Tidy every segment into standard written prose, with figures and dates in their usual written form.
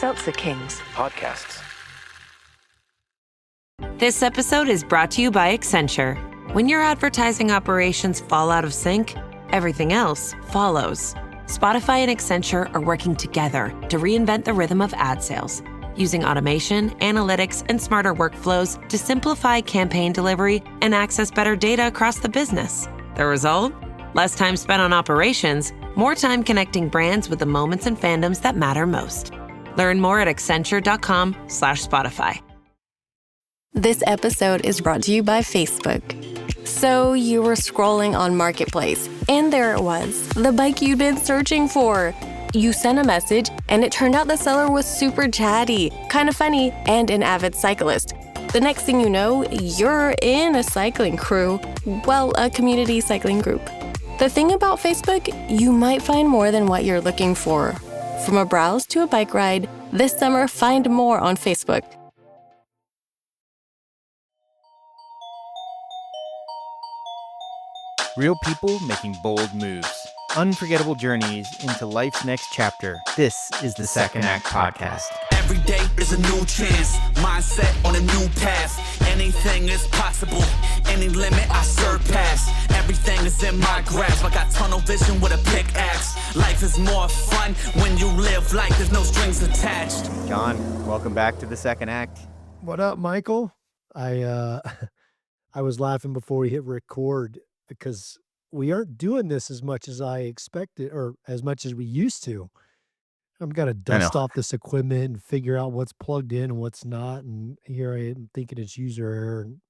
Seltzer Kings podcasts. This episode is brought to you by Accenture. When your advertising operations fall out of sync, everything else follows. Spotify and Accenture are working together to reinvent the rhythm of ad sales, using automation, analytics, and smarter workflows to simplify campaign delivery and access better data across the business. The result? Less time spent on operations, more time connecting brands with the moments and fandoms that matter most. Learn more at accenture.com/Spotify. This episode is brought to you by Facebook. So you were scrolling on Marketplace, and there it was, the bike you'd been searching for. You sent a message, and it turned out the seller was super chatty, kind of funny, and an avid cyclist. The next thing you know, you're in a cycling crew. Well, a community cycling group. The thing about Facebook, you might find more than what you're looking for. From a browse to a bike ride, this summer find more on Facebook. Real people making bold moves. Unforgettable journeys into life's next chapter. This is the Second Act Podcast. Every day is a new chance. Mindset on a new path. Anything is possible. Any limit I surpass. Everything is in my grasp. I got tunnel vision with a pickaxe. Life is more fun when you live like there's no strings attached. John, welcome back to the Second Act. What up, Michael? I was laughing before we hit record because we aren't doing this as much as I expected or as much as we used to. I'm got to dust off this equipment and figure out what's plugged in and what's not. And here I am thinking it's user error. And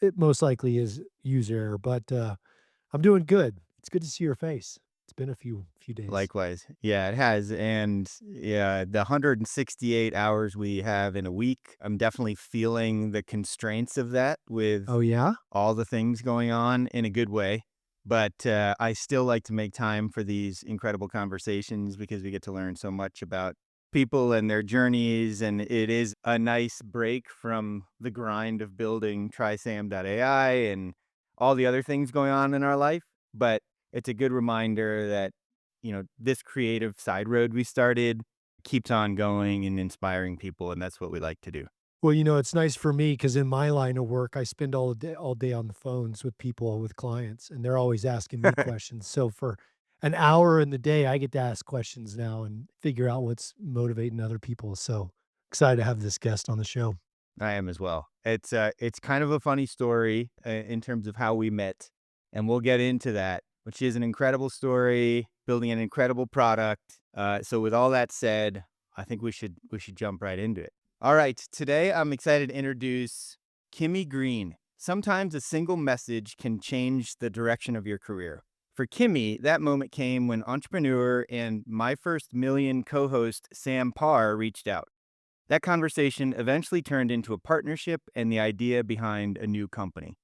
it most likely is user error, but I'm doing good. It's good to see your face. It's been a few days. Likewise. Yeah, it has. And yeah, the 168 hours we have in a week, I'm definitely feeling the constraints of that with all the things going on in a good way. But I still like to make time for these incredible conversations because we get to learn so much about people and their journeys. And it is a nice break from the grind of building TrySam.ai and all the other things going on in our life. But it's a good reminder that, this creative side road we started keeps on going and inspiring people. And that's what we like to do. Well, it's nice for me because in my line of work, I spend all day on the phones with people, with clients, and they're always asking me questions. So for an hour in the day, I get to ask questions now and figure out what's motivating other people. So excited to have this guest on the show. I am as well. It's kind of a funny story in terms of how we met, and we'll get into that, which is an incredible story, building an incredible product. So with all that said, I think we should jump right into it. All right, today I'm excited to introduce Kimmy Green. Sometimes a single message can change the direction of your career. For Kimmy, that moment came when entrepreneur and My First Million co-host Sam Parr reached out. That conversation eventually turned into a partnership and the idea behind a new company.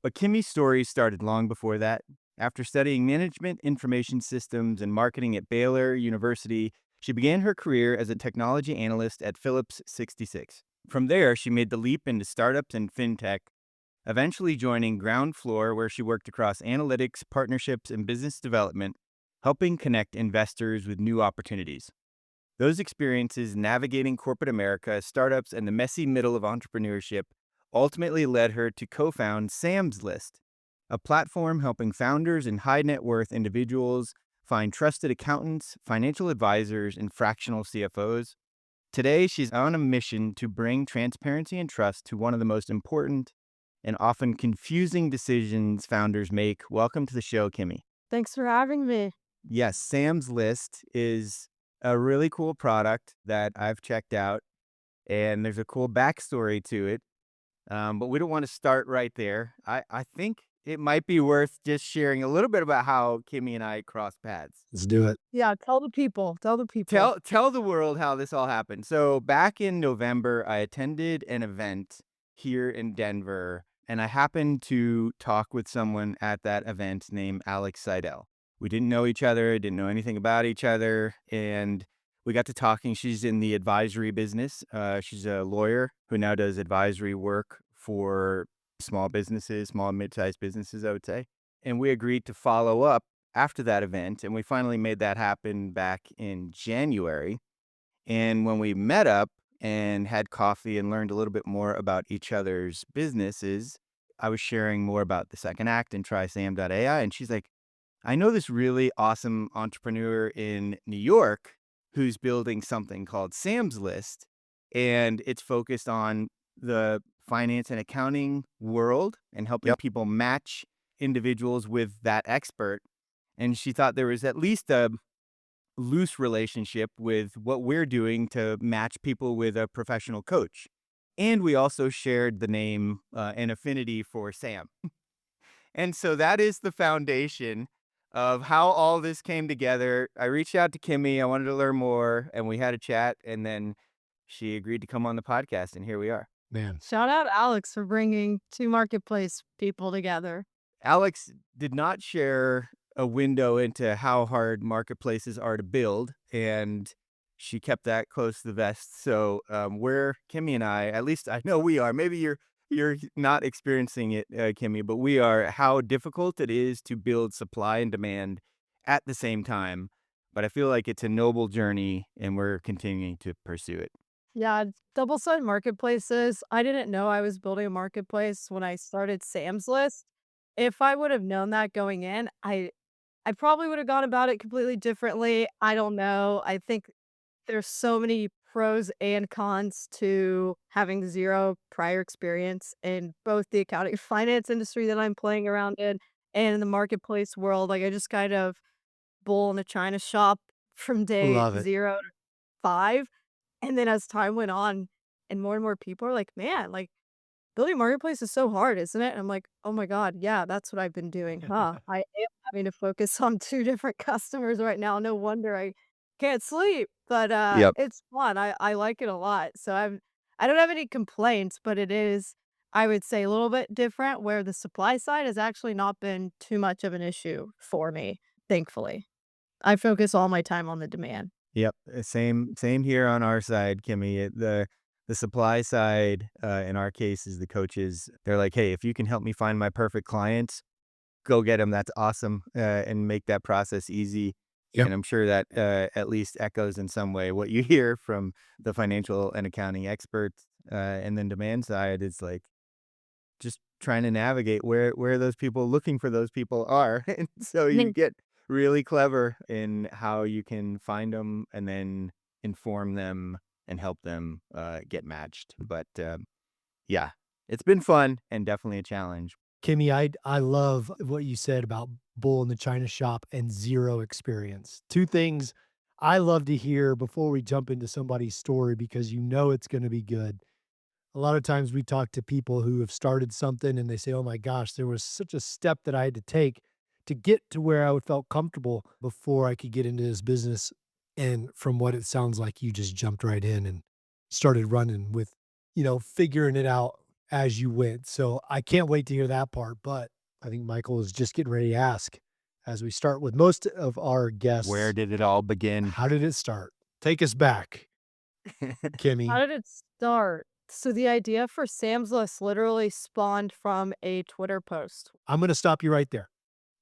But Kimmy's story started long before that. After studying management, information systems, and marketing at Baylor University, she began her career as a technology analyst at Phillips 66. From there, she made the leap into startups and fintech, eventually joining Ground Floor, where she worked across analytics, partnerships, and business development, helping connect investors with new opportunities. Those experiences navigating corporate America, startups, and the messy middle of entrepreneurship ultimately led her to co-found Sam's List, a platform helping founders and high net worth individuals find trusted accountants, financial advisors, and fractional CFOs. Today, she's on a mission to bring transparency and trust to one of the most important and often confusing decisions founders make. Welcome to the show, Kimmy. Thanks for having me. Yes, Sam's List is a really cool product that I've checked out, and there's a cool backstory to it. But we don't want to start right there. I think it might be worth just sharing a little bit about how Kimmy and I crossed paths. Let's do it. Yeah, tell the people. Tell the world how this all happened. So back in November, I attended an event here in Denver, and I happened to talk with someone at that event named Alex Seidel. We didn't know each other, didn't know anything about each other, and we got to talking. She's in the advisory business. She's a lawyer who now does advisory work for small businesses, small and mid-sized businesses, I would say. And we agreed to follow up after that event, and we finally made that happen back in January. And when we met up and had coffee and learned a little bit more about each other's businesses, I was sharing more about the second act and try Sam.ai. And she's like, I know this really awesome entrepreneur in New York who's building something called Sam's List. And it's focused on the finance and accounting world and helping Yep. people match individuals with that expert. And she thought there was at least a loose relationship with what we're doing to match people with a professional coach. And we also shared the name and affinity for Sam. And so that is the foundation of how all this came together. I reached out to Kimmy. I wanted to learn more, and we had a chat, and then she agreed to come on the podcast, and here we are. Man. Shout out Alex for bringing two marketplace people together. Alex did not share a window into how hard marketplaces are to build, and she kept that close to the vest. So where Kimmy and I, at least I know we are, maybe you're not experiencing it, Kimmy, but we are, how difficult it is to build supply and demand at the same time. But I feel like it's a noble journey, and we're continuing to pursue it. Yeah, double-sided marketplaces. I didn't know I was building a marketplace when I started Sam's List. If I would have known that going in, I probably would have gone about it completely differently. I don't know. I think there's so many pros and cons to having zero prior experience in both the accounting and finance industry that I'm playing around in and in the marketplace world. Like I just kind of bull in a china shop from day Love it. 0 to 5. And then as time went on and more people are like, man, like building a marketplace is so hard, isn't it? And I'm like, oh my God, yeah, that's what I've been doing, huh? I am having to focus on two different customers right now. No wonder I can't sleep. But Yep. it's fun. I like it a lot. So I don't have any complaints, but it is, I would say, a little bit different where the supply side has actually not been too much of an issue for me, thankfully. I focus all my time on the demand. Yep, same here on our side, Kimmy. The supply side, in our case, is the coaches. They're like, "Hey, if you can help me find my perfect clients, go get them. That's awesome, and make that process easy." Yep. And I'm sure that at least echoes in some way what you hear from the financial and accounting experts. And then demand side is like just trying to navigate where those people looking for those people are. And so you get really clever in how you can find them and then inform them and help them get matched. But yeah, it's been fun and definitely a challenge. Kimmy, I love what you said about bull in the china shop and zero experience. Two things I love to hear before we jump into somebody's story because you know it's going to be good. A lot of times we talk to people who have started something and they say, "Oh my gosh, there was such a step that I had to take to get to where I would felt comfortable before I could get into this business." And from what it sounds like, you just jumped right in and started running with, figuring it out as you went. So I can't wait to hear that part. But I think Michael is just getting ready to ask, as we start with most of our Where guests, did it all begin? how did it start? Take us back, How Kimmy. did it start? So the idea for Sam's List literally spawned from a Twitter post. I'm going to stop you right there.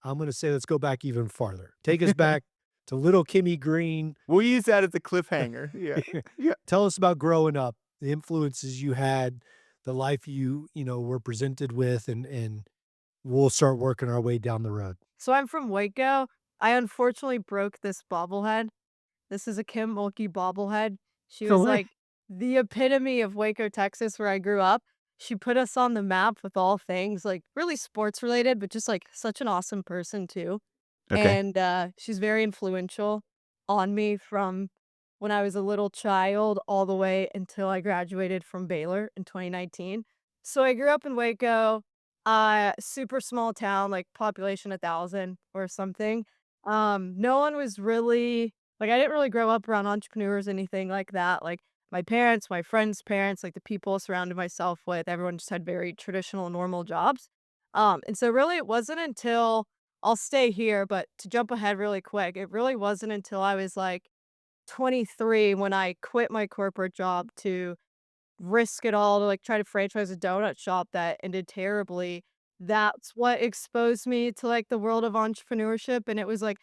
I'm going to say, let's go back even farther. Take us back to little Kimmy Green. We'll use that as a cliffhanger. Yeah. Yeah. Tell us about growing up, the influences you had, the life you were presented with, and we'll start working our way down the road. So I'm from Waco. I unfortunately broke this bobblehead. This is a Kim Mulkey bobblehead. She No was way. like the epitome of Waco, Texas, where I grew up. She put us on the map with all things like really sports related, but just like such an awesome person too. Okay. And she's very influential on me from when I was a little child all the way until I graduated from Baylor in 2019. So I grew up in Waco, super small town, like population 1,000 or something. No one was really like I didn't really grow up around entrepreneurs, anything like that. Like my parents, my friends' parents, like the people I surrounded myself with, everyone just had very traditional, normal jobs. And so really it wasn't until I'll stay here, but to jump ahead really quick, it really wasn't until I was like 23 when I quit my corporate job to risk it all to like try to franchise a donut shop that ended terribly. That's what exposed me to like the world of entrepreneurship. And it was like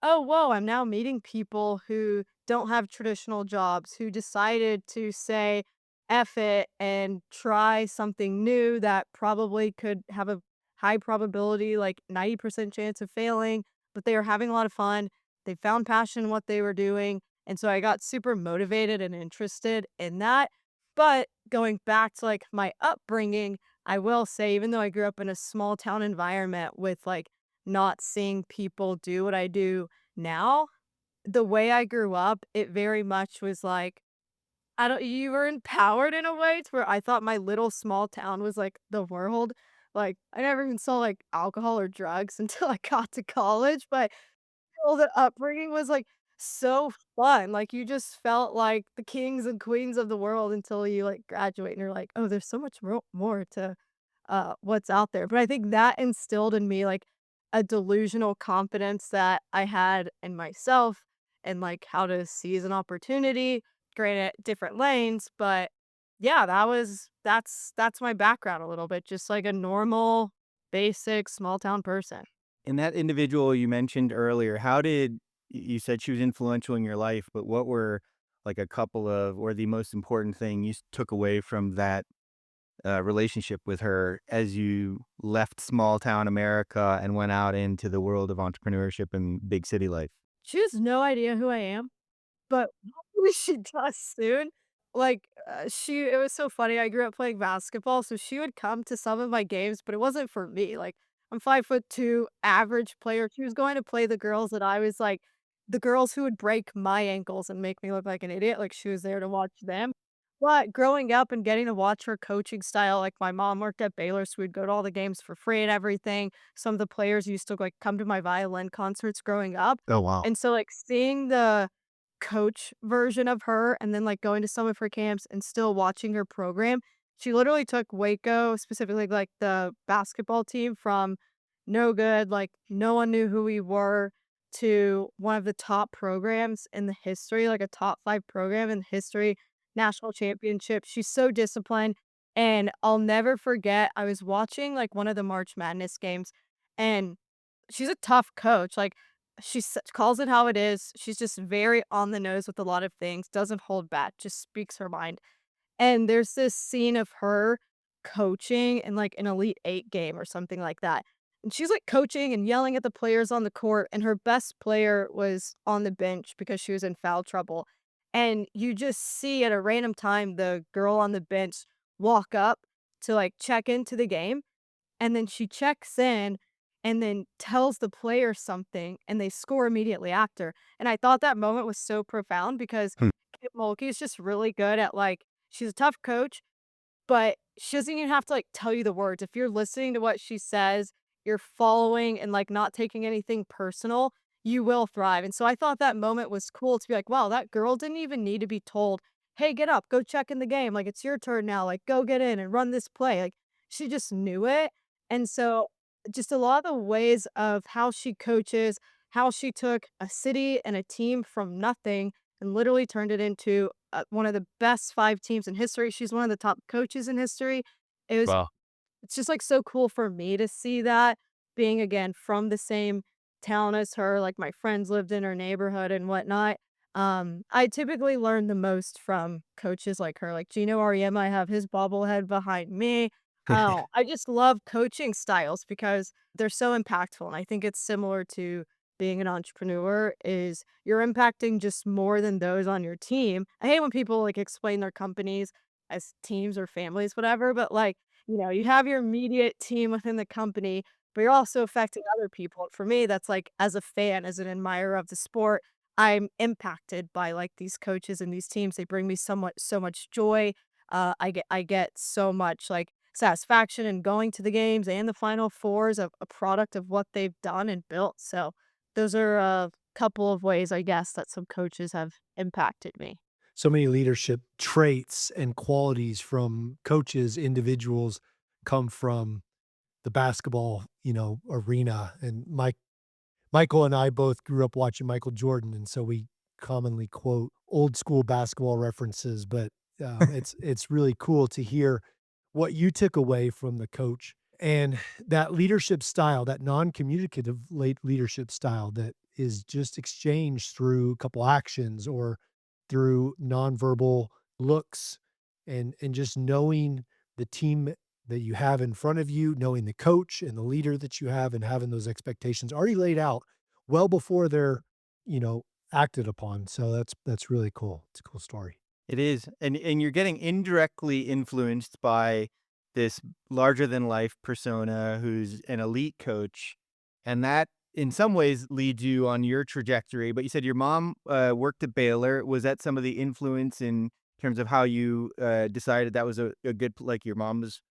oh, whoa, I'm now meeting people who don't have traditional jobs, who decided to say F it and try something new that probably could have a high probability, like 90% chance of failing, but they are having a lot of fun. They found passion in what they were doing. And so I got super motivated and interested in that. But going back to like my upbringing, I will say, even though I grew up in a small town environment with like not seeing people do what I do now, the way I grew up, it very much was like, I don't you were empowered in a way to where I thought my little small town was like the world. Like, I never even saw like alcohol or drugs until I got to college, but well, the upbringing was, like, so fun, like, you just felt like the kings and queens of the world until you, like, graduate and you're like, "Oh, there's so much more to, what's out there," but I think that instilled in me, like, a delusional confidence that I had in myself and, like, how to seize an opportunity, granted different lanes, but yeah, that's my background a little bit, just like a normal, basic small town person. And that individual you mentioned earlier, how did you said she was influential in your life, but what were like a couple of or the most important thing you took away from that relationship with her as you left small town America and went out into the world of entrepreneurship and big city life? She has no idea who I am. But hopefully she does soon. Like, she it was so funny, I grew up playing basketball, so she would come to some of my games, but it wasn't for me, like, I'm 5'2", average player. She was going to play the girls that I was, like the girls who would break my ankles and make me look like an idiot, like, she was there to watch them. But growing up and getting to watch her coaching style, like, my mom worked at Baylor, so we'd go to all the games for free and everything. Some of the players used to, like, come to my violin concerts growing up. Oh, wow. And so, like, seeing the coach version of her and then, like, going to some of her camps and still watching her program. She literally took Waco, specifically, like, the basketball team from no good, like, no one knew who we were, to one of the top programs in the history, like a top 5 program in history, national championship. She's so disciplined, and I'll never forget, I was watching, like, one of the March Madness games, and she's a tough coach, like, she calls it how it is. She's just very on the nose with a lot of things, doesn't hold back, just speaks her mind. And there's this scene of her coaching in, like, an Elite 8 game or something like that. And she's, like, coaching and yelling at the players on the court, and her best player was on the bench because she was in foul trouble. And you just see at a random time the girl on the bench walk up to, like, check into the game, and then she checks in and then tells the player something, and they score immediately after. And I thought that moment was so profound because Hmm. Kip Mulkey is just really good at, like she's a tough coach, but she doesn't even have to, like, tell you the words. If you're listening to what she says, you're following and, like, not taking anything personal, you will thrive, and so I thought that moment was cool to be like, "Wow, that girl didn't even need to be told, 'Hey, get up, go check in the game, like, it's your turn now, like, go get in and run this play,' like, she just knew it, and so, just a lot of the ways of how she coaches, how she took a city and a team from nothing and literally turned it into, one of the best 5 teams in history. She's one of the top coaches in history. It was Wow. it's just, like, so cool for me to see that being, again, from the same town as her, like, my friends lived in her neighborhood and whatnot. I typically learn the most from coaches like her, like Gino Auriemma, I have his bobblehead behind me. Oh, I just love coaching styles because they're so impactful, and I think it's similar to being an entrepreneur is you're impacting just more than those on your team. I hate when people, like, explain their companies as teams or families, whatever, but, like, you have your immediate team within the company, but you're also affecting other people. For me, that's like as a fan, as an admirer of the sport, I'm impacted by like these coaches and these teams. They bring me so much joy. I get so much like satisfaction in going to the games and the final fours of a product of what they've done and built. So those are a couple of ways I guess that some coaches have impacted me. So many leadership traits and qualities from coaches, individuals come from the basketball, arena. And Michael and I both grew up watching Michael Jordan, and so we commonly quote old school basketball references. But it's really cool to hear what you took away from the coach and that leadership style, that non-communicative leadership style that is just exchanged through a couple actions or through nonverbal looks and just knowing the team that you have in front of you, knowing the coach and the leader that you have and having those expectations already laid out well before they're, you know, acted upon. So that's really cool. It's a cool story. It is, and you're getting indirectly influenced by this larger than life persona who's an elite coach, and that in some ways leads you on your trajectory. But you said your mom worked at Baylor. Was that some of the influence in terms of how you decided that was a good, like your mom was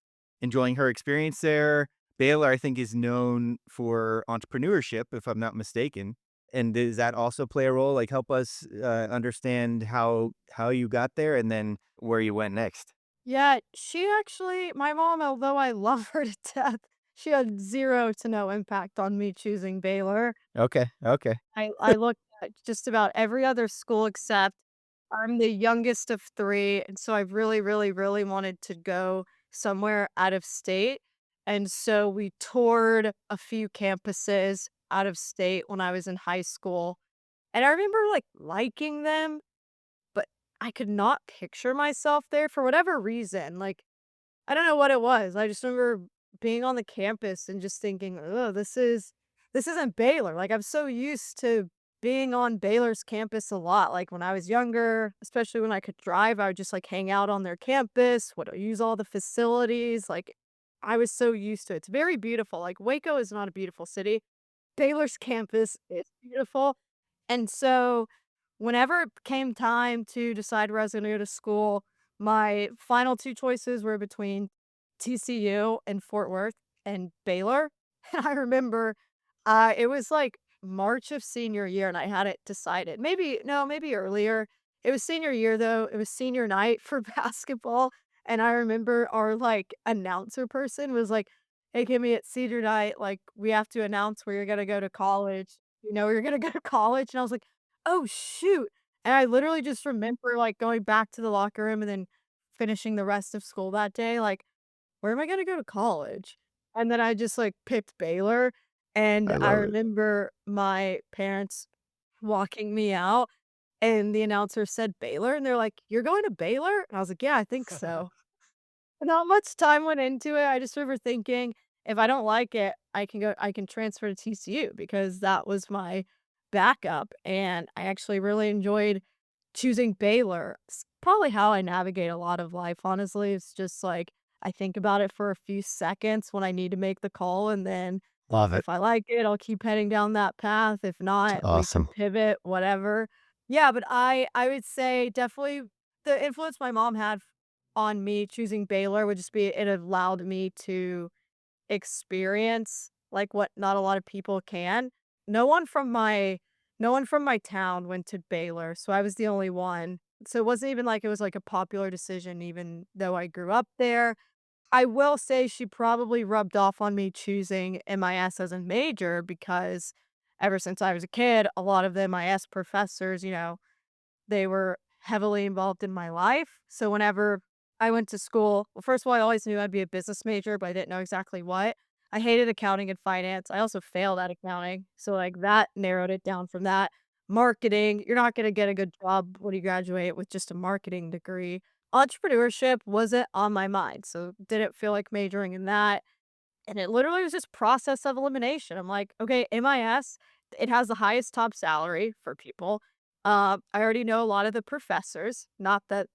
enjoying her experience there? Baylor, I think, is known for entrepreneurship, if I'm not mistaken. And does that also play a role? Like, help us understand how you got there and then where you went next. Yeah, she actually my mom, although I love her to death, she had 0 to no impact on me choosing Baylor. Okay, okay. I looked at just about every other school except I'm the youngest of 3, and so I really, really, really wanted to go somewhere out of state, and so we toured a few campuses out of state when I was in high school, and I remember, like, liking them, but I could not picture myself there for whatever reason, like, I don't know what it was. I just remember being on the campus and just thinking, "Oh, this isn't Baylor." Like, I'm so used to being on Baylor's campus a lot. Like, when I was younger, especially when I could drive, I would just, like, hang out on their campus, would use all the facilities, like, I was so used to it. It's very beautiful. Like, Waco is not a beautiful city. Baylor's campus is beautiful, and so whenever it came time to decide where I was gonna go to school, my final 2 choices were between TCU and Fort Worth and Baylor. And I remember, it was, like, March of senior year, and I had it decided. Maybe no, maybe earlier. It was senior year, though. It was senior night for basketball, and I remember our, like, announcer person was like, "Hey, Kimmy, it's senior night, like, we have to announce where you're gonna go to college. You know, you're gonna go to college?" And I was like, "Oh, shoot." And I literally just remember, like, going back to the locker room and then finishing the rest of school that day, like, "Where am I gonna go to college?" And then I just, like, picked Baylor, and I I love it. remember my parents walking me out, and the announcer said, "Baylor?" And they're like, "You're going to Baylor?" And I was like, "Yeah, I think so." Not much time went into it. I just remember thinking, if I don't like it, I can transfer to TCU because that was my backup, and I actually really enjoyed choosing Baylor. It's probably how I navigate a lot of life, honestly. It's just like I think about it for a few seconds when I need to make the call, and then Love it. if I like it, I'll keep heading down that path. If It's not, we can awesome. pivot, whatever. Yeah, but I would say definitely the influence my mom had on me choosing Baylor would just be it allowed me to experience, like, what not a lot of people can. No one from my no one from my town went to Baylor, so I was the only one. So it wasn't even like it was, like, a popular decision even though I grew up there. I will say she probably rubbed off on me choosing MIS as a major because ever since I was a kid, a lot of the MIS professors, you know, they were heavily involved in my life. So whenever I went to school, well, first of all, I always knew I'd be a business major, but I didn't know exactly what. I hated accounting and finance. I also failed at accounting. So, like, that narrowed it down from that. Marketing, you're not going to get a good job when you graduate with just a marketing degree. Entrepreneurship wasn't on my mind. So, didn't feel like majoring in that. And it literally was just process of elimination. I'm like, okay, MIS, it has the highest top salary for people. I already know a lot of the professors, not that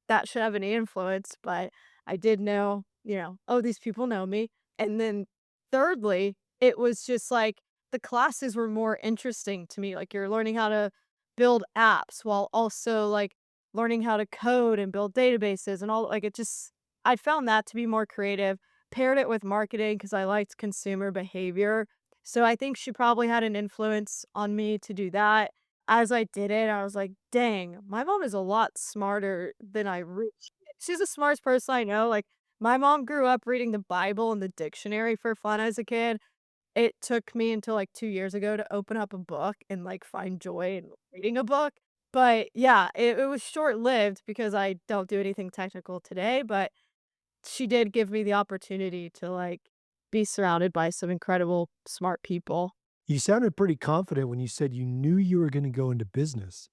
that should have any influence, but I did know, you know, oh, these people know me. And then thirdly, it was just like the classes were more interesting to me. Like you're learning how to build apps while also like learning how to code and build databases and all like it just I found that to be more creative paired it with marketing because I liked consumer behavior. So I think she probably had an influence on me to do that. As I did it, I was like, dang, my mom is a lot smarter than she's the smartest person I know. Like, my mom grew up reading the Bible and the dictionary for fun as a kid. It took me until like 2 years ago to open up a book and like find joy in reading a book. But yeah, it was short lived because I don't do anything technical today. But she did give me the opportunity to, like, be surrounded by some incredible smart people. You sounded pretty confident when you said you knew you were gonna go into business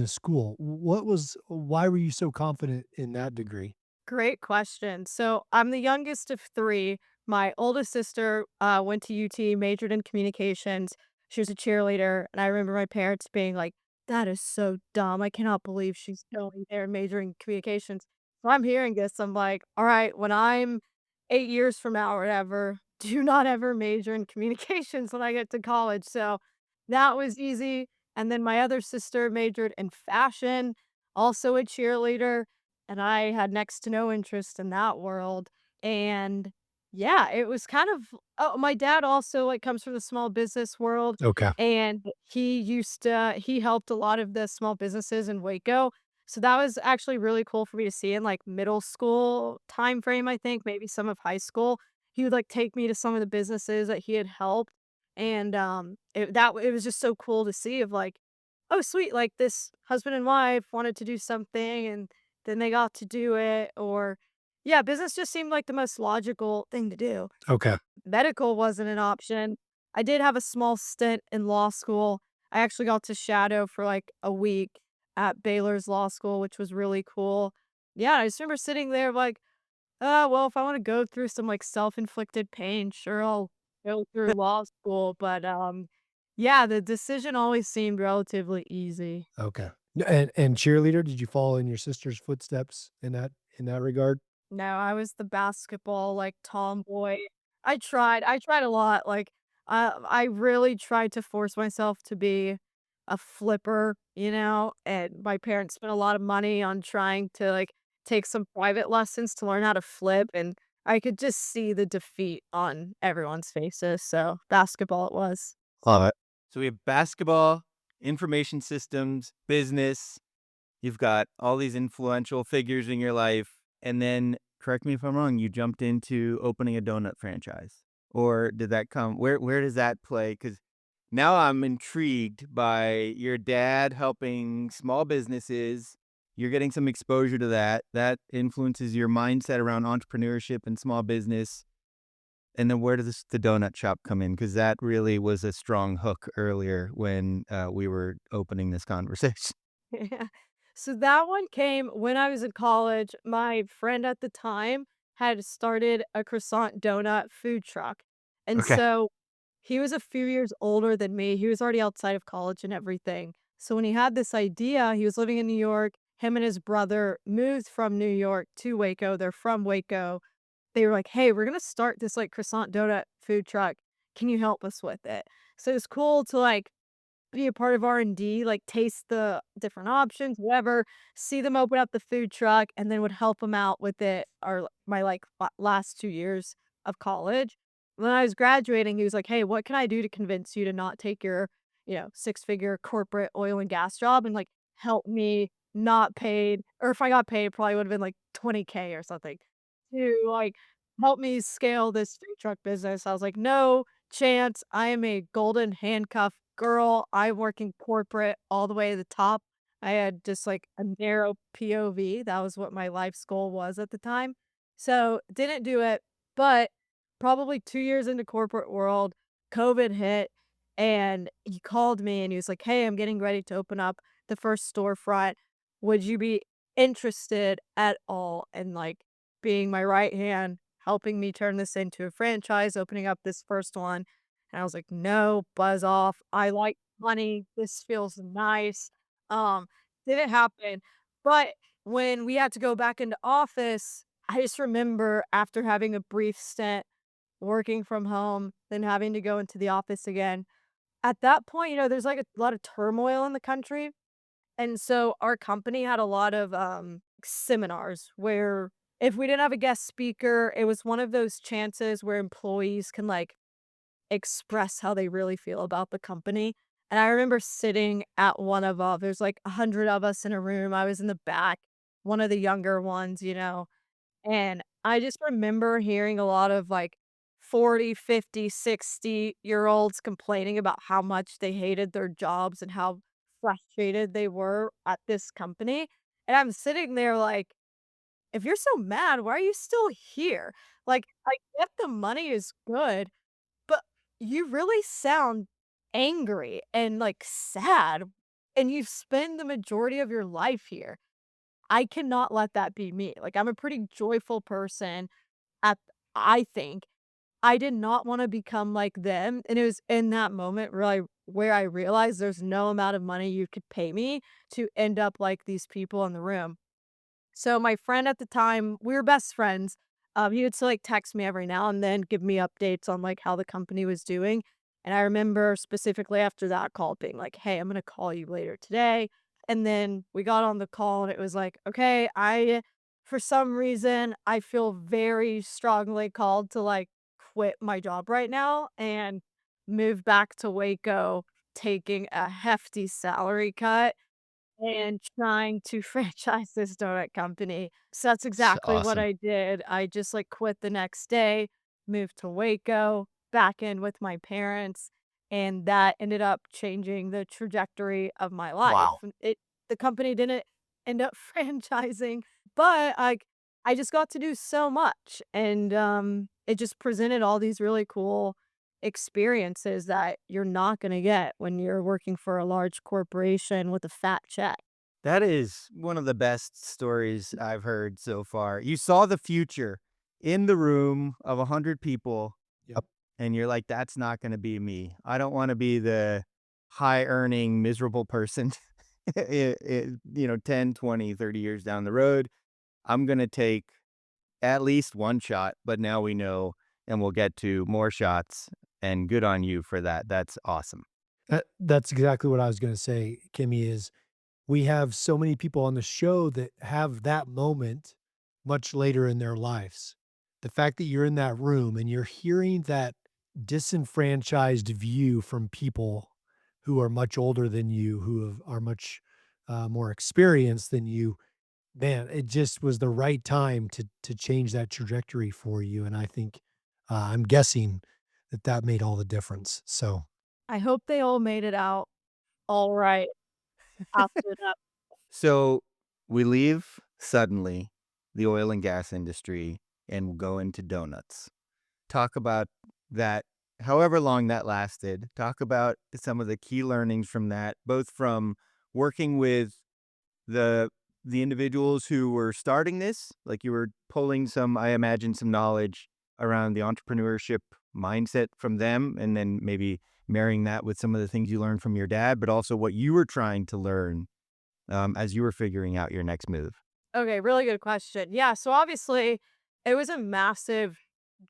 school. Why were you so confident in that degree? Great question. So I'm the youngest of three. My oldest sister went to UT, majored in communications. She was a cheerleader. And I remember my parents being like, that is so dumb. I cannot believe she's going there and majoring in communications. So I'm hearing this. I'm like, all right, when I'm 8 years from now or whatever, do not ever major in communications when I get to college. So that was easy. And then my other sister majored in fashion, also a cheerleader, and I had next to no interest in that world, and yeah, it was kind of my dad also, like, comes from the small business world, Okay. and he helped a lot of the small businesses in Waco, so that was actually really cool for me to see in, like, middle school time frame, I think, maybe some of high school. He would, like, take me to some of the businesses that he had helped, and, it was just so cool to see of, like, "Oh, sweet, like, this husband and wife wanted to do something, and then they got to do it," or yeah, business just seemed like the most logical thing to do. Okay. Medical wasn't an option. I did have a small stint in law school. I actually got to shadow for, like, a week at Baylor's law school, which was really cool. Yeah, I just remember sitting there like, "Oh, well, if I wanna go through some, like, self-inflicted pain, sure, I'll go through law school," but, yeah, the decision always seemed relatively easy. Okay. And cheerleader, did you follow in your sister's footsteps in that regard? No, I was the basketball, like, tomboy. I tried a lot, like, I really tried to force myself to be a flipper, and my parents spent a lot of money on trying to, like, take some private lessons to learn how to flip, and I could just see the defeat on everyone's faces, so basketball it was. Love it. So we have basketball, information systems, business. You've got all these influential figures in your life. And then, correct me if I'm wrong, you jumped into opening a donut franchise. Or did that come? Where does that play? Because now I'm intrigued by your dad helping small businesses. You're getting some exposure to that. That influences your mindset around entrepreneurship and small business. And then where does the donut shop come in? Because that really was a strong hook earlier when we were opening this conversation. Yeah. So that one came when I was in college. My friend at the time had started a croissant donut food truck. And Okay. so he was a few years older than me. He was already outside of college and everything. So when he had this idea, he was living in New York. Him and his brother moved from New York to Waco. They're from Waco. They were like, "Hey, we're gonna start this like croissant donut food truck. Can you help us with it?" So it's cool to like be a part of R&D, like, taste the different options, whatever, see them open up the food truck, and then would help them out with it or my, like, last 2 years of college. When I was graduating, he was like, "Hey, what can I do to convince you to not take your, six-figure corporate oil and gas job and, like, help me not paid" or if I got paid, it probably would've been, like, 20K or something, to, like, help me scale this food truck business. I was like, "No chance. I am a golden handcuff girl. I'm working corporate all the way to the top." I had just like a narrow POV. That was what my life's goal was at the time. So didn't do it. But probably 2 years into corporate world, COVID hit and he called me and he was like, "Hey, I'm getting ready to open up the first storefront. Would you be interested at all in like being my right hand, helping me turn this into a franchise, opening up this first one?" And I was like, "No, buzz off. I like money. This feels nice." Um, didn't happen. But when we had to go back into office, I just remember after having a brief stint working from home, then having to go into the office again. At that point, there's like a lot of turmoil in the country. And so our company had a lot of seminars where if we didn't have a guest speaker, it was one of those chances where employees can like express how they really feel about the company. And I remember sitting at one of there's like 100 of us in a room. I was in the back, one of the younger ones, and I just remember hearing a lot of like 40, 50, 60-year olds complaining about how much they hated their jobs and how frustrated they were at this company. And I'm sitting there like, if you're so mad, why are you still here? Like, I get the money is good, but you really sound angry and like sad, and you've spent the majority of your life here. I cannot let that be me. Like, I'm a pretty joyful person at I think. I did not wanna become like them, and it was in that moment where I realized there's no amount of money you could pay me to end up like these people in the room. So my friend at the time, we were best friends. He would still like text me every now and then, give me updates on like how the company was doing. And I remember specifically after that call being like, "Hey, I'm gonna call you later today." And then we got on the call and it was like, "Okay, for some reason I feel very strongly called to like quit my job right now and move back to Waco, taking a hefty salary cut and trying to franchise this donut company." So that's It's exactly what awesome. I did. I just like quit the next day, moved to Waco, back in with my parents, and that ended up changing the trajectory of my life. Wow. The company didn't end up franchising, but I just got to do so much, and it just presented all these really cool experiences that you're not going to get when you're working for a large corporation with a fat check. That is one of the best stories I've heard so far. You saw the future in the room of 100 people, Yep. and you're like, "That's not gonna be me. I don't wanna be the high-earning, miserable person, 10, 20, 30 years down the road. I'm gonna take at least one shot, but now we know, and we'll get to more shots, and good on you for that. That's awesome." That's exactly what I was gonna say, Kimmy, is we have so many people on the show that have that moment much later in their lives. The fact that you're in that room and you're hearing that disenfranchised view from people who are much older than you, are much more experienced than you, man, it just was the right time to change that trajectory for you. And I think I'm guessing that that made all the difference. So I hope they all made it out all right after that. So we leave suddenly the oil and gas industry and we'll go into donuts. Talk about that, however long that lasted. Talk about some of the key learnings from that, both from working with the the individuals who were starting this, like you were pulling some, I imagine, some knowledge around the entrepreneurship mindset from them, and then maybe marrying that with some of the things you learned from your dad, but also what you were trying to learn as you were figuring out your next move. Okay, really good question. Yeah, so obviously it was a massive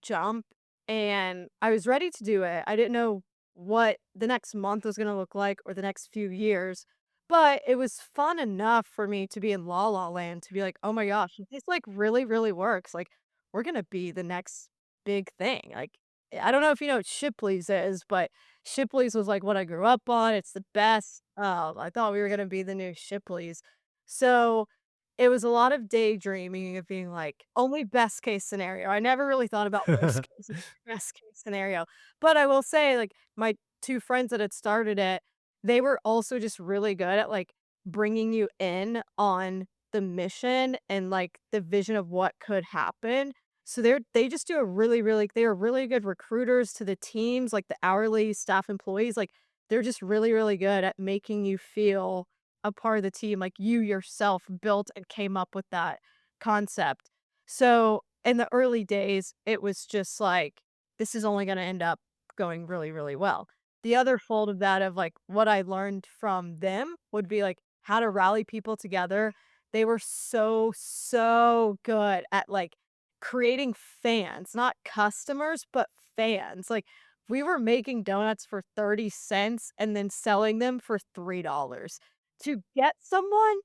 jump and I was ready to do it. I didn't know what the next month was going to look like or the next few years, but it was fun enough for me to be in La La Land to be like, "Oh my gosh, this like really really works. Like we're going to be the next big thing." Like I don't know if you know what Shipley's is, but Shipley's was like what I grew up on. It's the best. I thought we were going to be the new Shipley's. So it was a lot of daydreaming of being like, only best case scenario. I never really thought about worst case and best case scenario. But I will say, like, my 2 friends that had started it, they were also just really good at, like, bringing you in on the mission and, like, the vision of what could happen. So they just do a really, really they are really good recruiters to the teams, like, the hourly staff employees, like, they're just really, really good at making you feel a part of the team, like you yourself built and came up with that concept. So in the early days, it was just like, this is only going to end up going really, really well. The other fold of that, of like what I learned from them, would be like how to rally people together. They were so, so good at like creating fans, not customers, but fans. Like we were making donuts for 30 cents and then selling them for $3 to get someone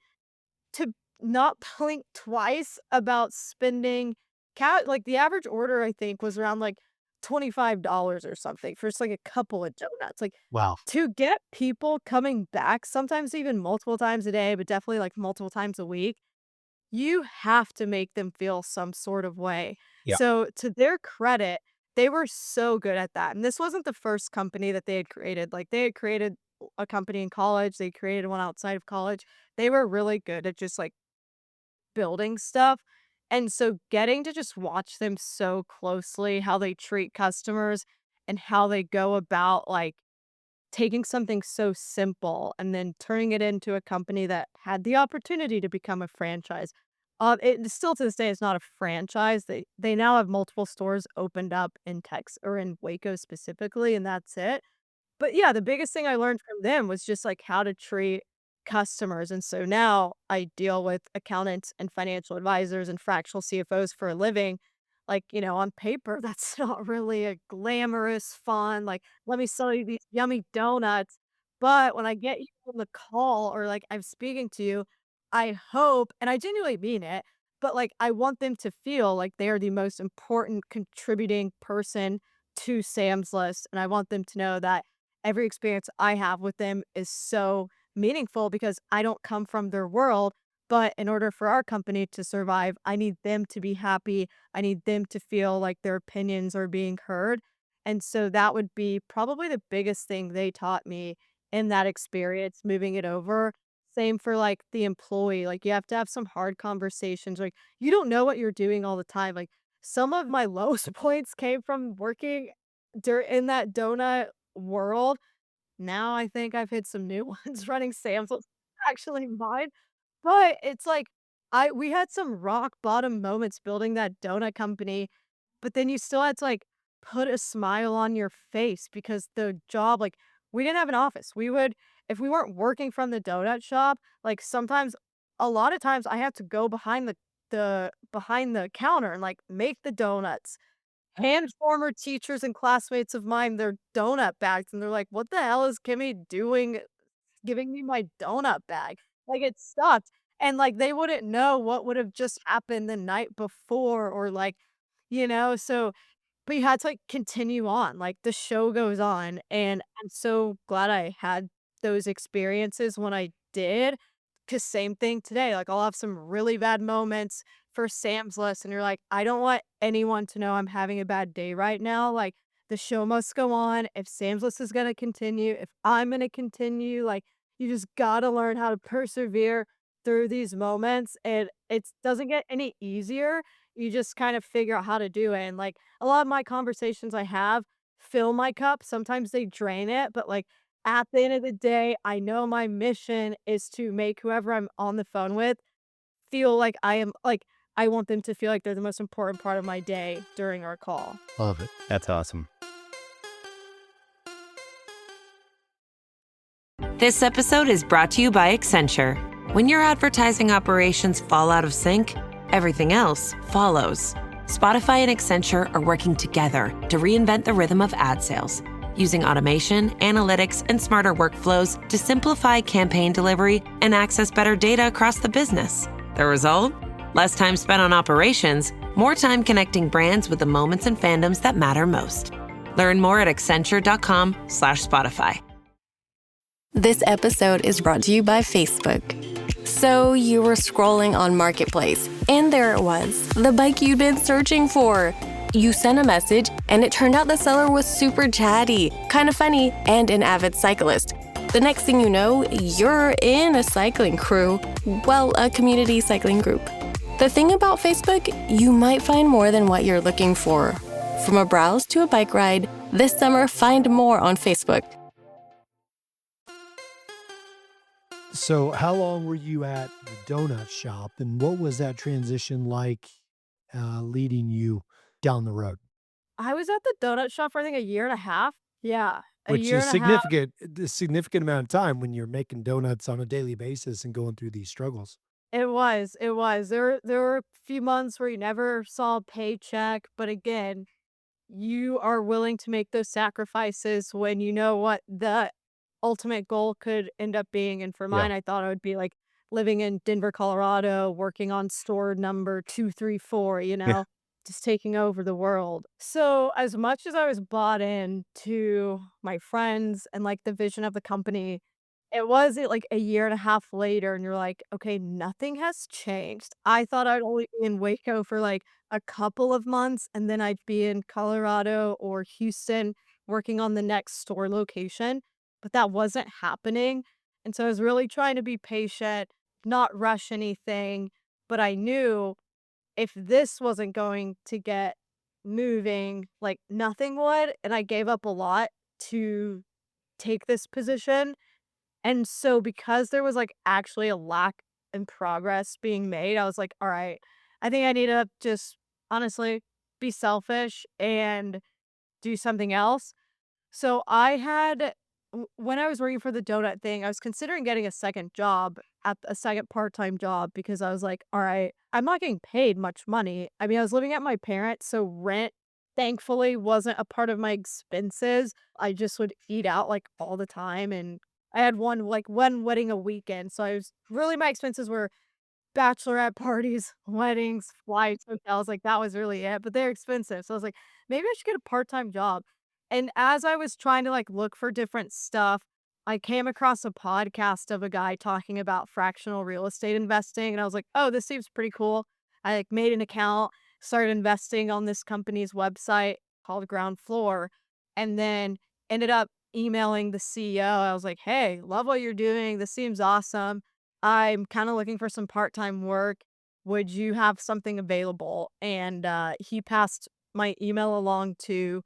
to not blink twice about spending like, the average order, I think, was around, like, $25 or something for just, like, a couple of donuts, like, wow. to get people coming back, sometimes even multiple times a day, but definitely, like, multiple times a week, you have to make them feel some sort of way. Yeah. So, to their credit, they were so good at that, and this wasn't the first company that they had created, like, they had created a company in college, they created one outside of college. They were really good at just, like, building stuff, and so getting to just watch them so closely, how they treat customers, and how they go about like taking something so simple and then turning it into a company that had the opportunity to become a franchise. It still to this day is not a franchise. They now have multiple stores opened up in Texas or in Waco specifically, and that's it. But yeah, the biggest thing I learned from them was just like how to treat customers. And so now I deal with accountants and financial advisors and fractional CFOs for a living. Like, on paper, that's not really a glamorous, fun, like, let me sell you these yummy donuts. But when I get you on the call or like I'm speaking to you, I hope, and I genuinely mean it, but like I want them to feel like they are the most important contributing person to Sam's List. And I want them to know that every experience I have with them is so meaningful because I don't come from their world. But in order for our company to survive, I need them to be happy. I need them to feel like their opinions are being heard. And so that would be probably the biggest thing they taught me in that experience, moving it over. Same for like the employee. Like you have to have some hard conversations. Like you don't know what you're doing all the time. Like some of my lowest points came from working in that donut world. Now I think I've hit some new ones running Sam's was actually mine, but it's like I we had some rock bottom moments building that donut company, but then you still had to, like, put a smile on your face because the job like, we didn't have an office. We would if we weren't working from the donut shop, like, sometimes a lot of times I have to go behind the counter and, like, make the donuts, hand former teachers and classmates of mine their donut bags, and they're like, "What the hell is Kimmy doing giving me my donut bag?" Like, it sucked, and, like, they wouldn't know what would have just happened the night before or, like, so but you had to, like, continue on, like, the show goes on, and I'm so glad I had those experiences when I did. Cause same thing today, like, I'll have some really bad moments for Sam's List, and you're like, "I don't want anyone to know I'm having a bad day right now, like, the show must go on. If Sam's List is gonna continue, if I'm gonna continue, like, you just gotta learn how to persevere through these moments, and it doesn't get any easier, you just kind of figure out how to do it, and, like, a lot of my conversations I have fill my cup, sometimes they drain it, but, like, at the end of the day, I know my mission is to make whoever I'm on the phone with feel like I want them to feel like they're the most important part of my day during our call. Love it. That's awesome. This episode is brought to you by Accenture. When your advertising operations fall out of sync, everything else follows. Spotify and Accenture are working together to reinvent the rhythm of ad sales, using automation, analytics, and smarter workflows to simplify campaign delivery and access better data across the business. The result? Less time spent on operations, more time connecting brands with the moments and fandoms that matter most. Learn more at accenture.com/Spotify. This episode is brought to you by Facebook. So you were scrolling on Marketplace, and there it was, the bike you'd been searching for. You sent a message, and it turned out the seller was super chatty, kind of funny, and an avid cyclist. The next thing you know, you're in a cycling crew. Well, a community cycling group. The thing about Facebook, you might find more than what you're looking for. From a browse to a bike ride, this summer find more on Facebook. So how long were you at the donut shop, and what was that transition like, leading you down the road? I was at the donut shop for, I think, a year and a half. Yeah, a Which year is and a half. significant amount of time when you're making donuts on a daily basis and going through these struggles. It was. There were a few months where you never saw a paycheck, but again, you are willing to make those sacrifices when you know what the ultimate goal could end up being. And for Yeah. mine, I thought I would be like living in Denver, Colorado, working on store number 234, just taking over the world. So, as much as I was bought in to my friends and like the vision of the company, it was like a year and a half later, and you're like, okay, nothing has changed. I thought I'd only be in Waco for like a couple of months, and then I'd be in Colorado or Houston working on the next store location, but that wasn't happening. And so I was really trying to be patient, not rush anything, but I knew if this wasn't going to get moving like nothing would, and I gave up a lot to take this position. And so because there was, like, actually a lack in progress being made, I was like, "All right, I think I need to just honestly be selfish and do something else." So I had when I was working for the donut thing, I was considering getting a second job at a second part-time job because I was like, "All right, I'm not getting paid much money." I mean, I was living at my parents', so rent thankfully wasn't a part of my expenses. I just would eat out like all the time and I had one wedding a weekend. So I was really my expenses were bachelorette parties, weddings, flights, hotels, like, that was really it, but they're expensive, so I was like, "Maybe I should get a part-time job." And as I was trying to, like, look for different stuff, I came across a podcast of a guy talking about fractional real estate investing, and I was like, "Oh, this seems pretty cool." I, like, made an account, started investing on this company's website called Ground Floor, and then ended up emailing the CEO. I was like, "Hey, love what you're doing. This seems awesome. I'm kinda looking for some part-time work. Would you have something available?" And, he passed my email along to,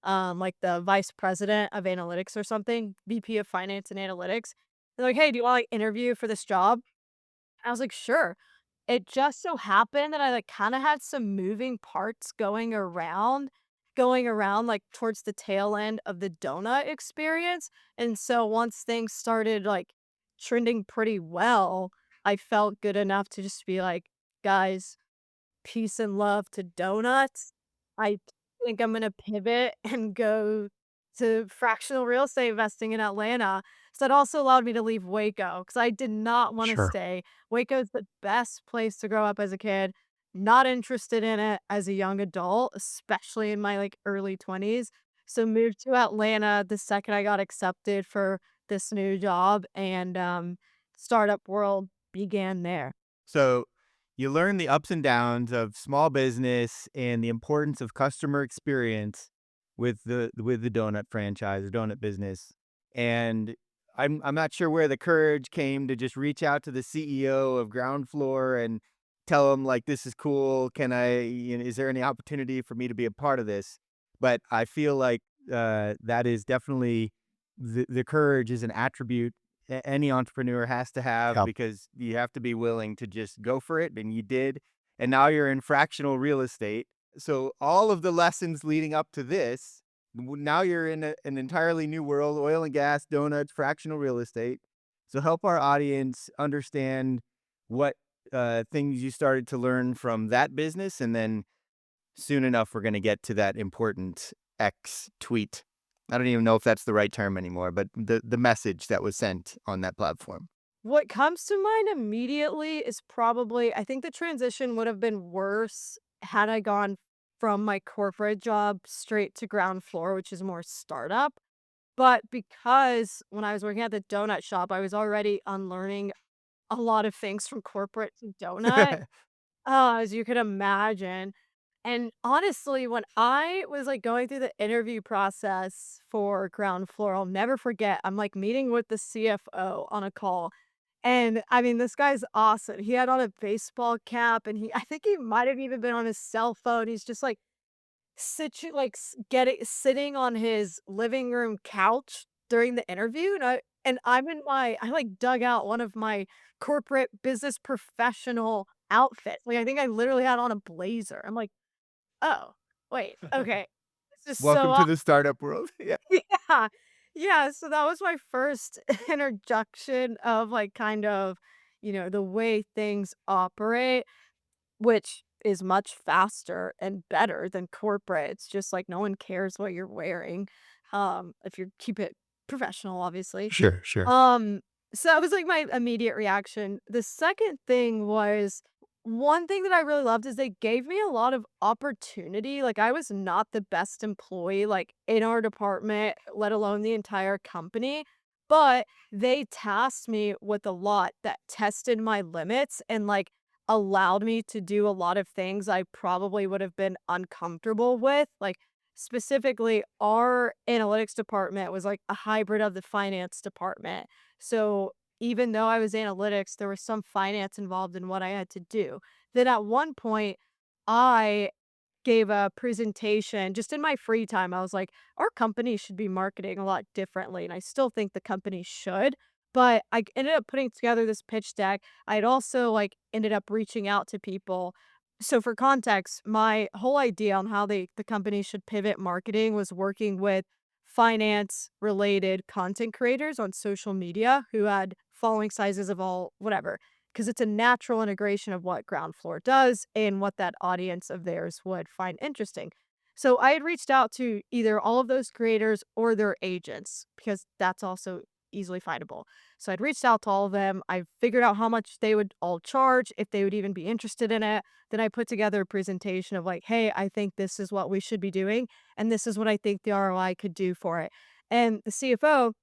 like, the vice president of analytics or something, VP of finance and analytics. They're like, "Hey, do you wanna, like, interview for this job?" I was like, "Sure." It just so happened that I, like, kinda had some moving parts going around, like, towards the tail end of the donut experience, and so once things started, like, trending pretty well, I felt good enough to just be like, "Guys, peace and love to donuts. I think I'm gonna pivot and go to fractional real estate investing in Atlanta." So that also allowed me to leave Waco because I did not wanna Sure. stay. Waco's the best place to grow up as a kid. Not interested in it as a young adult, especially in my, like, early 20s. So moved to Atlanta the second I got accepted for this new job, and, startup world began there. So you learn the ups and downs of small business and the importance of customer experience with the donut franchise or donut business. And I'm not sure where the courage came to just reach out to the CEO of Ground Floor and tell him like this is cool. Can I? Is there any opportunity for me to be a part of this? But I feel like that is definitely the courage is an attribute any entrepreneur has to have Yep. because you have to be willing to just go for it, and you did. And now you're in fractional real estate. So all of the lessons leading up to this, now you're in an entirely new world: oil and gas, donuts, fractional real estate. So help our audience understand what things you started to learn from that business, and then soon enough we're going to get to that important X tweet. I don't even know if that's the right term anymore, but the message that was sent on that platform. What comes to mind immediately is probably I think the transition would have been worse had I gone from my corporate job straight to ground floor, which is more startup. But because when I was working at the donut shop, I was already unlearning a lot of things from corporate to donut, as you could imagine. And honestly, when I was like going through the interview process for ground floor, I'll never forget. I'm like meeting with the CFO on a call and I mean, this guy's awesome. He had on a baseball cap and I think he might have even been on his cell phone. He's just like sitting on his living room couch during the interview. And I'm in I like dug out one of my corporate business professional outfits. Like I think I literally had on a blazer. I'm like, oh, wait, okay. This is so Welcome to the startup world. Yeah. yeah. Yeah, so that was my first introduction of, like, kind of, the way things operate, which is much faster and better than corporate. It's just, like, no one cares what you're wearing, if you keep it professional, obviously. Sure, sure. Um, so that was, like, my immediate reaction. The second thing was one thing that I really loved is they gave me a lot of opportunity. Like, I was not the best employee, like, in our department, let alone the entire company, but they tasked me with a lot that tested my limits and, like, allowed me to do a lot of things I probably would have been uncomfortable with. Like, specifically, our analytics department was like a hybrid of the finance department. So even though I was analytics, there was some finance involved in what I had to do. Then at one point, I gave a presentation just in my free time. I was like, our company should be marketing a lot differently. And I still think the company should. But ended up putting together this pitch deck. I had also like ended up reaching out to people. So for context, my whole idea on how the company should pivot marketing was working with finance related content creators on social media who had following sizes of all whatever, because it's a natural integration of what ground floor does and what that audience of theirs would find interesting. So I had reached out to either all of those creators or their agents because that's also easily findable. So I'd reached out to all of them. I figured out how much they would all charge, if they would even be interested in it. Then I put together a presentation of like, hey, I think this is what we should be doing, and this is what I think the ROI could do for it. And the CFO,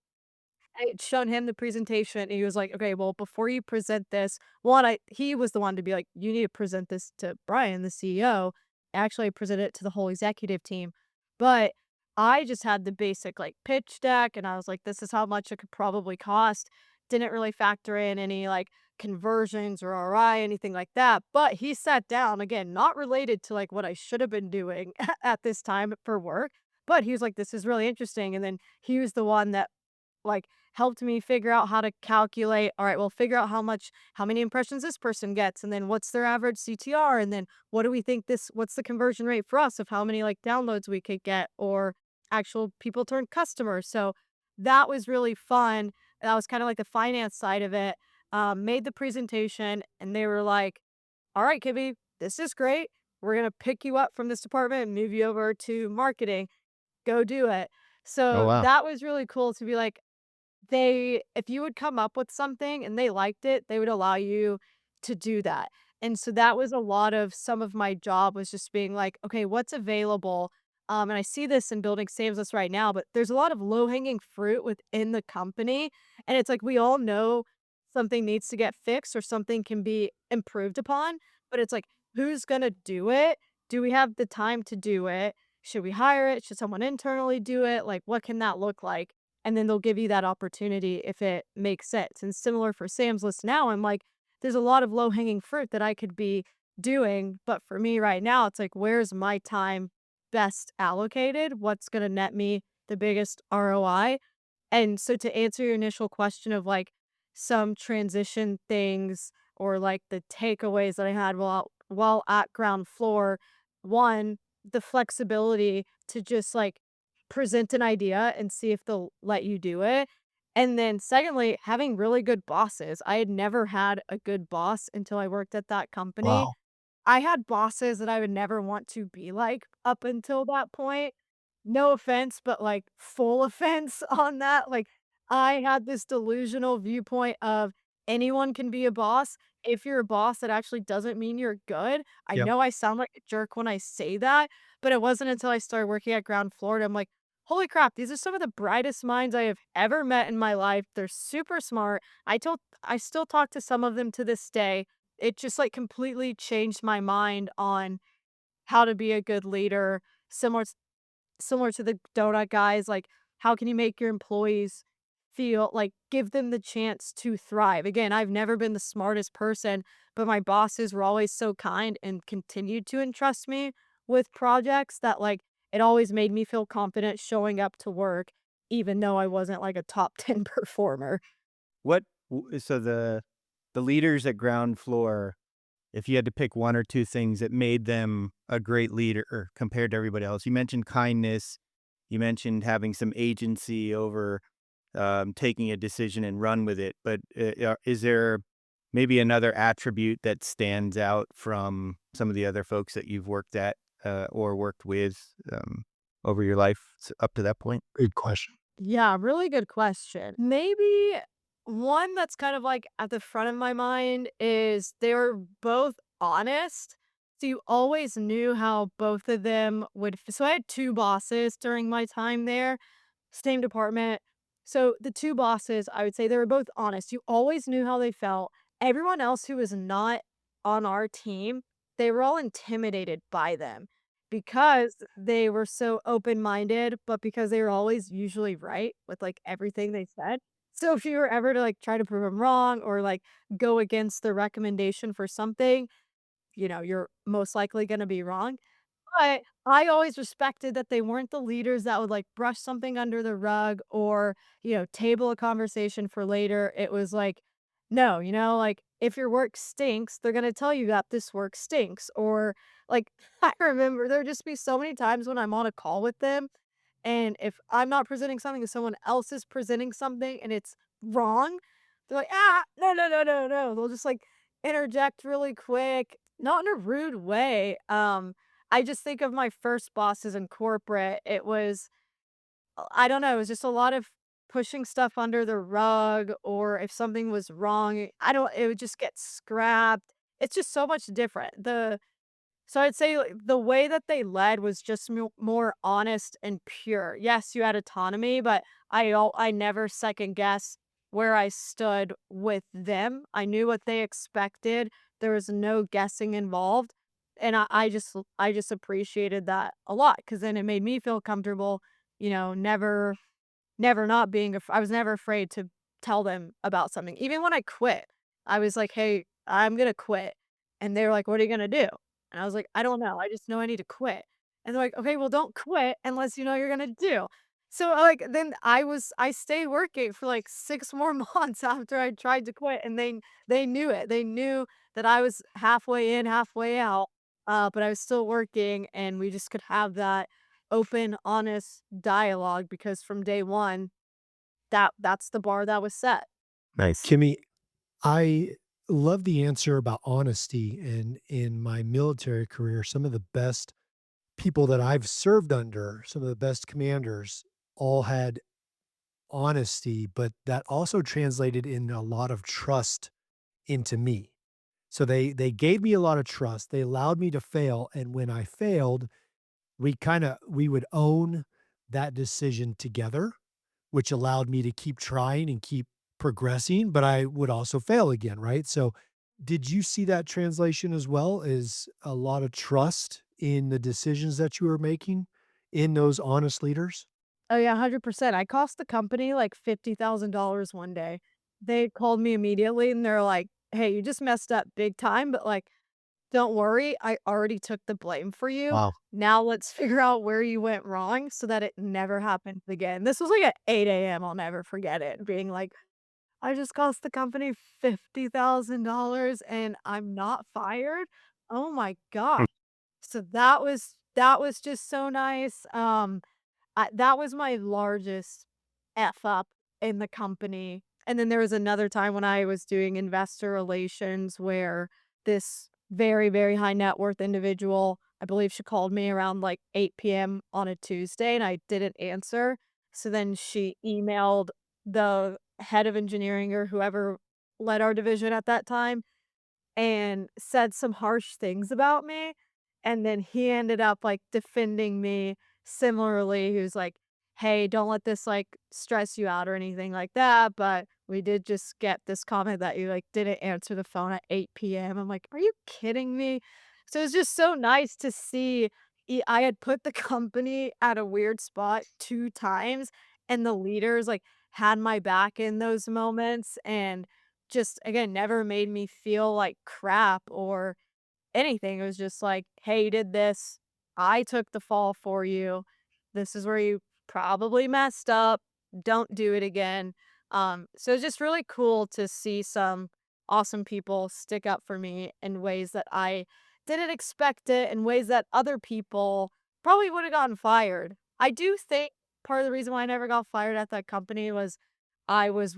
I had shown him the presentation, and he was like, "Okay, well, before you present this," one, I he was the one to be like, "You need to present this to Brian, the CEO." Actually, I presented it to the whole executive team, but I just had the basic like pitch deck, and I was like, "This is how much it could probably cost." Didn't really factor in any like conversions or ROI, anything like that. But he sat down again, not related to like what I should have been doing at this time for work. But he was like, "This is really interesting," and then he was the one that like helped me figure out how to calculate, all right, well, figure out how many impressions this person gets, and then what's their average CTR, and then what do we think what's the conversion rate for us of how many like downloads we could get or actual people turn customers. So that was really fun. That was kind of like the finance side of it. Made the presentation, and they were like, all right, Kibby, this is great. We're going to pick you up from this department and move you over to marketing. Go do it. Oh So wow. that was really cool to be like, if you would come up with something and they liked it, they would allow you to do that. And so that was a lot of some of my job was just being like, okay, what's available? And I see this in building Saves Us right now, but there's a lot of low hanging fruit within the company. And it's like we all know something needs to get fixed or something can be improved upon, but it's like, who's going to do it? Do we have the time to do it? Should we hire it? Should someone internally do it? Like, what can that look like? And then they'll give you that opportunity if it makes sense. And similar for Sam's List now, I'm like, there's a lot of low hanging fruit that I could be doing. But for me right now, it's like, where's my time best allocated? What's going to net me the biggest ROI? And so to answer your initial question of like some transition things or like the takeaways that I had while at ground floor, one, the flexibility to just like present an idea and see if they'll let you do it. And then secondly, having really good bosses. I had never had a good boss until I worked at that company. Wow. I had bosses that I would never want to be like up until that point. No offense, but like full offense on that. Like I had this delusional viewpoint of anyone can be a boss. If you're a boss, that actually doesn't mean you're good. I Yep. know I sound like a jerk when I say that, but it wasn't until I started working at Ground Floor I'm like, holy crap, these are some of the brightest minds I have ever met in my life. They're super smart. I still talk to some of them to this day. It just like completely changed my mind on how to be a good leader, similar similar to the donut guys, like how can you make your employees feel like give them the chance to thrive. Again, I've never been the smartest person, but my bosses were always so kind and continued to entrust me with projects that like it always made me feel confident showing up to work even though I wasn't like a top 10 performer. So the leaders at ground floor, if you had to pick one or two things that made them a great leader compared to everybody else, you mentioned kindness, you mentioned having some agency over taking a decision and run with it. But is there maybe another attribute that stands out from some of the other folks that you've worked at or worked with over your life up to that point? Good question. Yeah, really good question. Maybe one that's kind of like at the front of my mind is they were both honest. So you always knew how both of them so I had two bosses during my time there, same department. So the two bosses, I would say they were both honest. You always knew how they felt. Everyone else who was not on our team, they were all intimidated by them because they were so open-minded, but because they were always usually right with like everything they said. So if you were ever to like try to prove them wrong or like go against their recommendation for something, you're most likely going to be wrong. But I always respected that they weren't the leaders that would, like, brush something under the rug or, table a conversation for later. It was like, no, like, if your work stinks, they're gonna tell you that this work stinks. Or, like, I remember there'd just be so many times when I'm on a call with them, and if I'm not presenting something and someone else is presenting something and it's wrong, they're like, "Ah, no, no, no, no, no." They'll just, like, interject really quick, not in a rude way. I just think of my first bosses in corporate. It was, I don't know, it was just a lot of pushing stuff under the rug, or if something was wrong, I don't it would just get scrapped. It's just so much different. So I'd say, like, the way that they led was just more honest and pure. Yes, you had autonomy, but I never second guess where I stood with them. I knew what they expected. There was no guessing involved, and I just appreciated that a lot because then it made me feel comfortable, never not being I was never afraid to tell them about something. Even when I quit, I was like, "Hey, I'm gonna quit." And they were like, "What are you gonna do?" And I was like, "I don't know. I just know I need to quit." And they're like, "Okay, well, don't quit unless you know you're gonna do." So, like, then I stayed working for like 6 more months after I tried to quit, and they knew it. They knew that I was halfway in, halfway out, but I was still working, and we just could have that open, honest dialogue because from day one, that's the bar that was set. Nice. Kimmy, I love the answer about honesty. And in my military career, some of the best people that I've served under, some of the best commanders, all had honesty, but that also translated in a lot of trust into me. So they gave me a lot of trust. They allowed me to fail, and when I failed, we would own that decision together, which allowed me to keep trying and keep progressing, but I would also fail again, right? So did you see that translation as well, as a lot of trust in the decisions that you were making in those honest leaders? Oh, yeah, 100%. I cost the company, like, $50,000 one day. They called me immediately, and they're like, "Hey, you just messed up big time, but, like, don't worry, I already took the blame for you. Wow. Now let's figure out where you went wrong so that it never happens again." This was, like, at 8 a.m., I'll never forget it, being like, "I just cost the company $50,000 and I'm not fired?" Oh my god. So that was just so nice. That was my largest F up in the company. And then there was another time when I was doing investor relations where this very, very high net worth individual, I believe she called me around like 8 p.m. on a Tuesday and I didn't answer. So then she emailed the head of engineering or whoever led our division at that time and said some harsh things about me, and then he ended up, like, defending me similarly. He was like, "Hey, don't let this, like, stress you out or anything like that, but we did just get this comment that you, like, didn't answer the phone at 8 p.m." I'm like, "Are you kidding me?" So it's just so nice to see I had put the company at a weird spot 2 times, and the leaders, like, had my back in those moments, and just, again, never made me feel like crap or anything. It was just like, "Hey, you did this. I took the fall for you. This is where you probably messed up. Don't do it again." So it's just really cool to see some awesome people stick up for me in ways that I didn't expect it, in ways that other people probably would have gotten fired. I do think part of the reason why I never got fired at that company was I was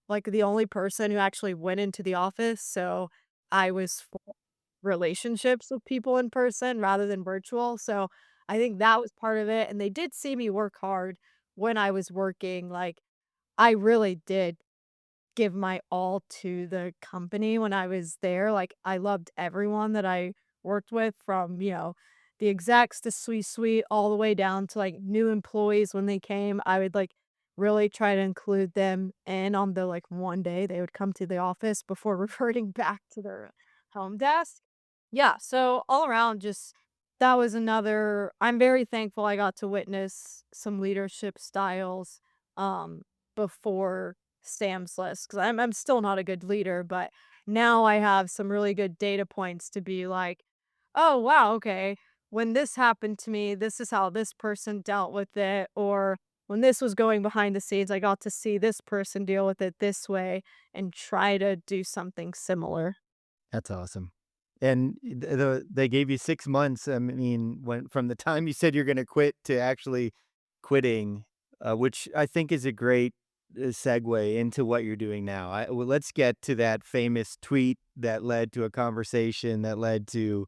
like the only person who actually went into the office. So I was relationships with people in person rather than virtual, so I think that was part of it, and they did see me work hard when I was working, like, I really did give my all to the company when I was there. Like, I loved everyone that I worked with from, the execs to C-suite all the way down to, like, new employees when they came. I would, like, really try to include them in on the, like, one day they would come to the office before reverting back to their home desk. Yeah, so all around, just that was another I'm very thankful I got to witness some leadership styles, um, before Sam's List, 'cause I'm still not a good leader, but now I have some really good data points to be like, "Oh, wow, okay. when this happened to me, this is how this person dealt with it. Or when this was going behind the scenes, I got to see this person deal with it this way and try to do something similar. That's awesome. And they gave you 6 months. I mean, when from the time you said you're gonna quit to actually quitting, which I think is a great, segue into what you're doing now. Well, let's get to that famous tweet that led to a conversation that led to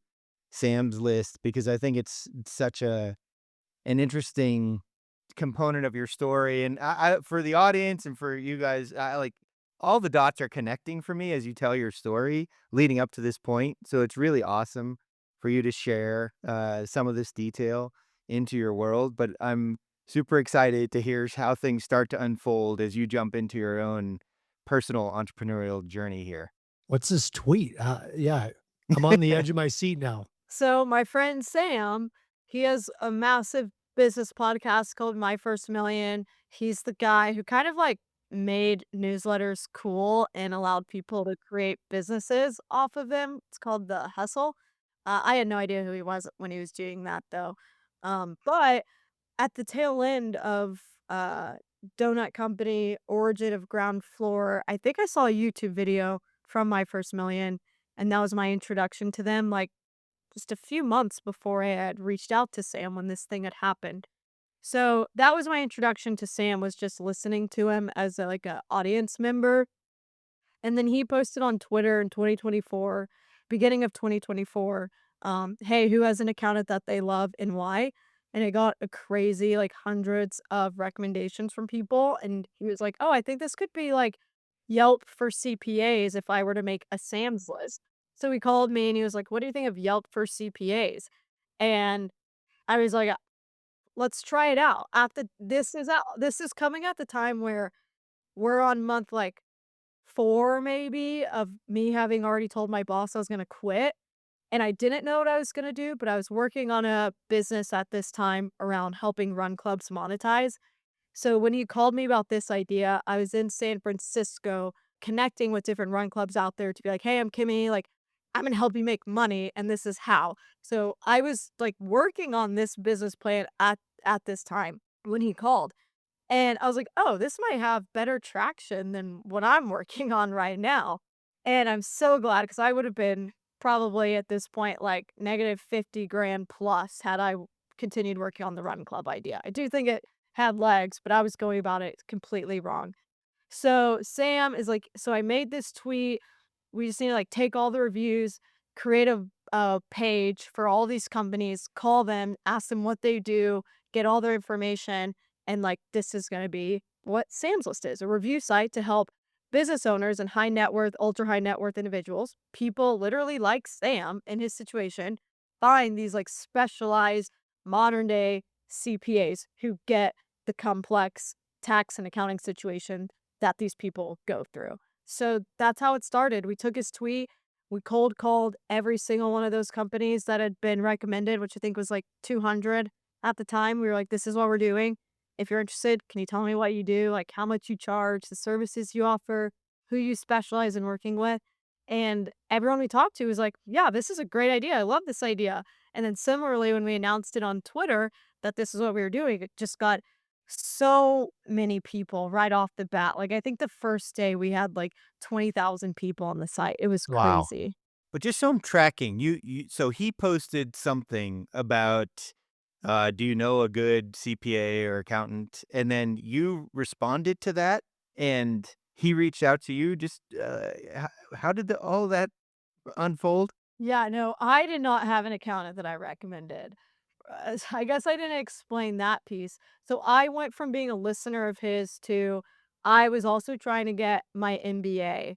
Sam's List, because I think it's such an interesting component of your story. And for the audience and for you guys, I like all the dots are connecting for me as you tell your story leading up to this point. So it's really awesome for you to share some of this detail into your world. But I'm super excited to hear how things start to unfold as you jump into your own personal entrepreneurial journey here. What's this tweet? Yeah, I'm on the edge of my seat now. So my friend Sam, he has a massive business podcast called My First Million. He's the guy who kind of like made newsletters cool and allowed people to create businesses off of him. It's called The Hustle. I had no idea who he was when he was doing that though. But at the tail end of Donut Company, Origin of Ground Floor, I think I saw a YouTube video from My First Million, and that was my introduction to them. Like just a few months before I had reached out to Sam when this thing had happened. So that was my introduction to Sam, was just listening to him as like a audience member. And then he posted on Twitter in 2024, beginning of 2024, hey, who has an accountant that they love and why? And it got a crazy, like hundreds of recommendations from people. And he was like, oh, I think this could be like Yelp for CPAs if I were to make a Sam's List. So he called me and he was like, what do you think of Yelp for CPAs? And I was like, let's try it out. This is coming at the time where we're on month like 4 maybe of me having already told my boss I was gonna quit, and I didn't know what I was gonna do, but I was working on a business at this time around helping run clubs monetize. So when he called me about this idea, I was in San Francisco connecting with different run clubs out there to be like, "Hey, I'm Kimmy, like, I'm gonna help you make money, and this is how." So I was, like, working on this business plan at this time when he called. And I was like, "Oh, this might have better traction than what I'm working on right now." And I'm so glad because I would have been probably at this point like negative 50 grand plus had I continued working on the run club idea. I do think it had legs, but I was going about it completely wrong. So Sam is like, so I made this tweet. We just need to like take all the reviews, create a page for all these companies, call them, ask them what they do, get all their information, and like this is going to be what Sam's List is, a review site to help business owners and high net worth, ultra high net worth individuals, people literally like Sam in his situation, find these like specialized modern day CPAs who get the complex tax and accounting situation that these people go through. So that's how it started. We took his tweet, we cold called every single one of those companies that had been recommended, which I think was like 200 at the time. We were like, this is what we're doing. If you're interested, can you tell me what you do, like how much you charge, the services you offer, who you specialize in working with? And everyone we talked to was like, yeah, this is a great idea. I love this idea. And then similarly, when we announced it on Twitter that this is what we were doing, it just got so many people right off the bat. Like, I think the first day we had like 20,000 people on the site. It was Wow. crazy. But just so I'm tracking, so he posted something about, do you know a good CPA or accountant? And then you responded to that, and he reached out to you. Just how did all that unfold? Yeah, no, I did not have an accountant that I recommended. I guess I didn't explain that piece. So I went from being a listener of his to I was also trying to get my MBA.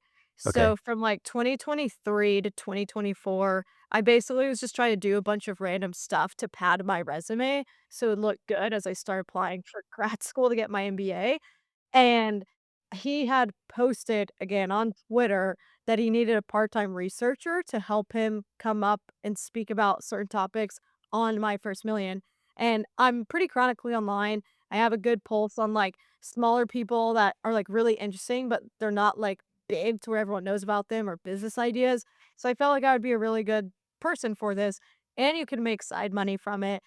Okay. So from like 2023 to 2024, I basically was just trying to do a bunch of random stuff to pad my resume so it looked good as I started applying for grad school to get my MBA. And he had posted again on Twitter that he needed a part-time researcher to help him come up and speak about certain topics on My First Million. And I'm pretty chronically online. I have a good pulse on like smaller people that are like really interesting, but they're not like big to where everyone knows about them or business ideas. So I felt like I would be a really good person for this. and you can make side money from it,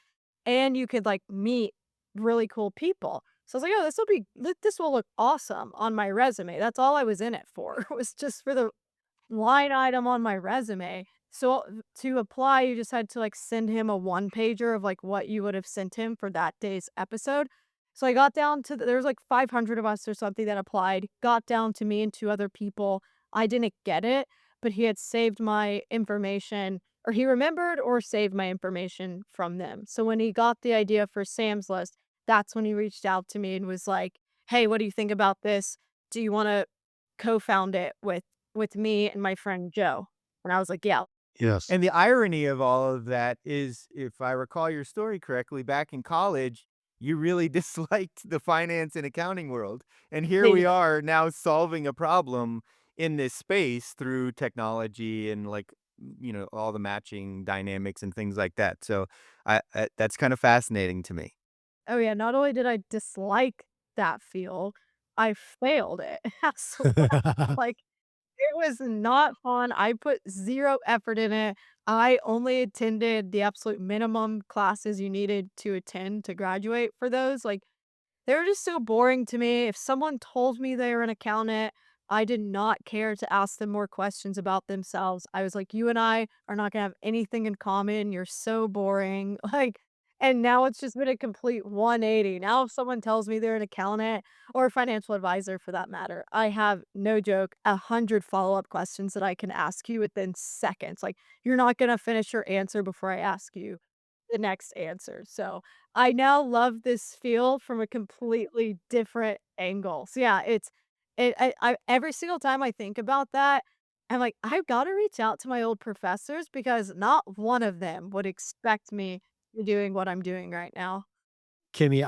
and you could like meet really cool people. So I was like, oh, this will look awesome on my resume. That's all I was in it for was just for the line item on my resume. So to apply, you just had to like send him a one pager of like what you would have sent him for that day's episode. So I got down to there was like 500 of us or something that applied. Got down to me and two other people. I didn't get it, but he had saved my information, or he remembered or saved my information from them. So when he got the idea for Sam's List, that's when he reached out to me and was like, "Hey, what do you think about this? Do you want to co-found it with me and my friend Joe?" And I was like, "Yeah." Yes. And the irony of all of that is, if I recall your story correctly, back in college, you really disliked the finance and accounting world. And here we Hated it. are now solving a problem in this space through technology and like, all the matching dynamics and things like that. So that's kind of fascinating to me. Oh, yeah, not only did I dislike that field, I failed it as well. Like, it was not fun. I put 0 effort in it. I only attended the absolute minimum classes you needed to attend to graduate for those. Like, they were just so boring to me. If someone told me they were an accountant, I did not care to ask them more questions about themselves. I was like, "You and I are not gonna have anything in common. You're so boring." Like, and now it's just been a complete 180. Now if someone tells me they're an accountant or a financial advisor for that matter, I have, no joke, 100 follow-up questions that I can ask you within seconds. Like, you're not gonna finish your answer before I ask you the next answer. So I now love this field from a completely different angle. So yeah, I every single time I think about that, I'm like, I've got to reach out to my old professors because not one of them would expect me to be doing what I'm doing right now. Kimmy,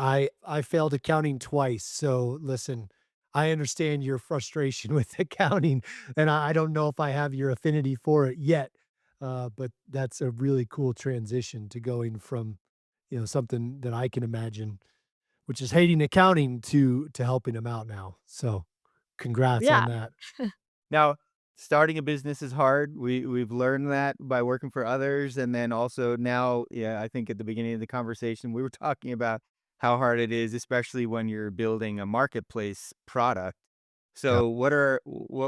I failed accounting twice, so listen, I understand your frustration with accounting, and I don't know if I have your affinity for it yet, but that's a really cool transition to going from, something that I can imagine, which is hating accounting, to helping them out now. So, congrats on Yeah. that. Now, starting a business is hard. We've learned that by working for others, and then also now, yeah, I think at the beginning of the conversation we were talking about how hard it is, especially when you're building a marketplace product. Yeah. So, what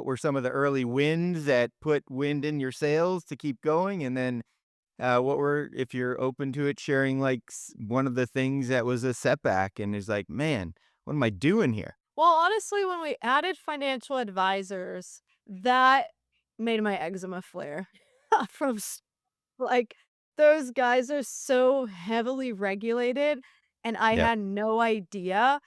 were some of the early wins that put wind in your sails to keep going, and then what were, if you're open to it, sharing like one of the things that was a setback and is like, man, what am I doing here? Well, honestly, when we added financial advisors, that made my eczema flare from like, those guys are so heavily regulated, and I Yeah. had no idea,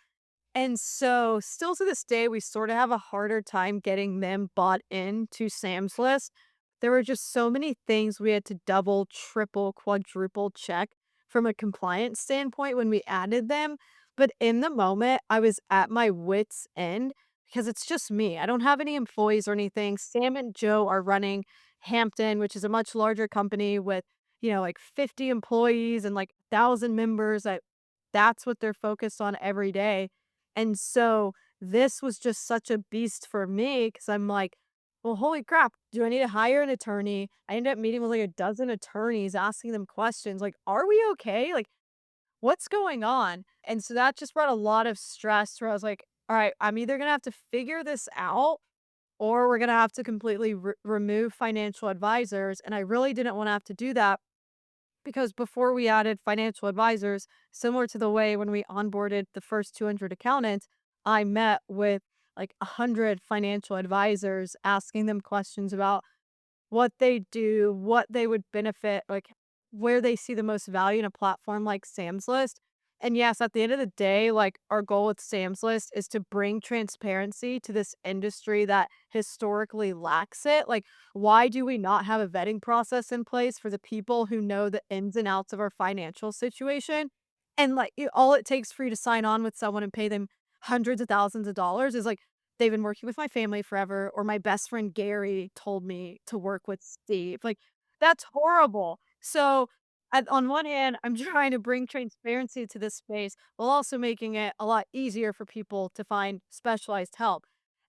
and so, still to this day, we sorta have a harder time getting them bought into Sam's List. There were just so many things we had to double, triple, quadruple check from a compliance standpoint when we added them, but in the moment, I was at my wit's end because it's just me. I don't have any employees or anything. Sam and Joe are running Hampton, which is a much larger company with, like 50 employees and like 1,000 members. That's what they're focused on every day. And so this was just such a beast for me because I'm like, well, holy crap, do I need to hire an attorney? I ended up meeting with like a dozen attorneys, asking them questions like, are we okay? Like, what's going on? And so that just brought a lot of stress where I was like, all right, I'm either going to have to figure this out or we're going to have to completely remove financial advisors. And I really didn't want to have to do that because before we added financial advisors, similar to the way when we onboarded the first 200 accountants, I met with like 100 financial advisors, asking them questions about what they do, what they would benefit, like where they see the most value in a platform like Sam's List. And yes, at the end of the day, like our goal with Sam's List is to bring transparency to this industry that historically lacks it. Like, why do we not have a vetting process in place for the people who know the ins and outs of our financial situation? And like, all it takes for you to sign on with someone and pay them hundreds of thousands of dollars is like, they've been working with my family forever, or my best friend Gary told me to work with Steve. Like, that's horrible. So, on one hand, I'm trying to bring transparency to this space while also making it a lot easier for people to find specialized help.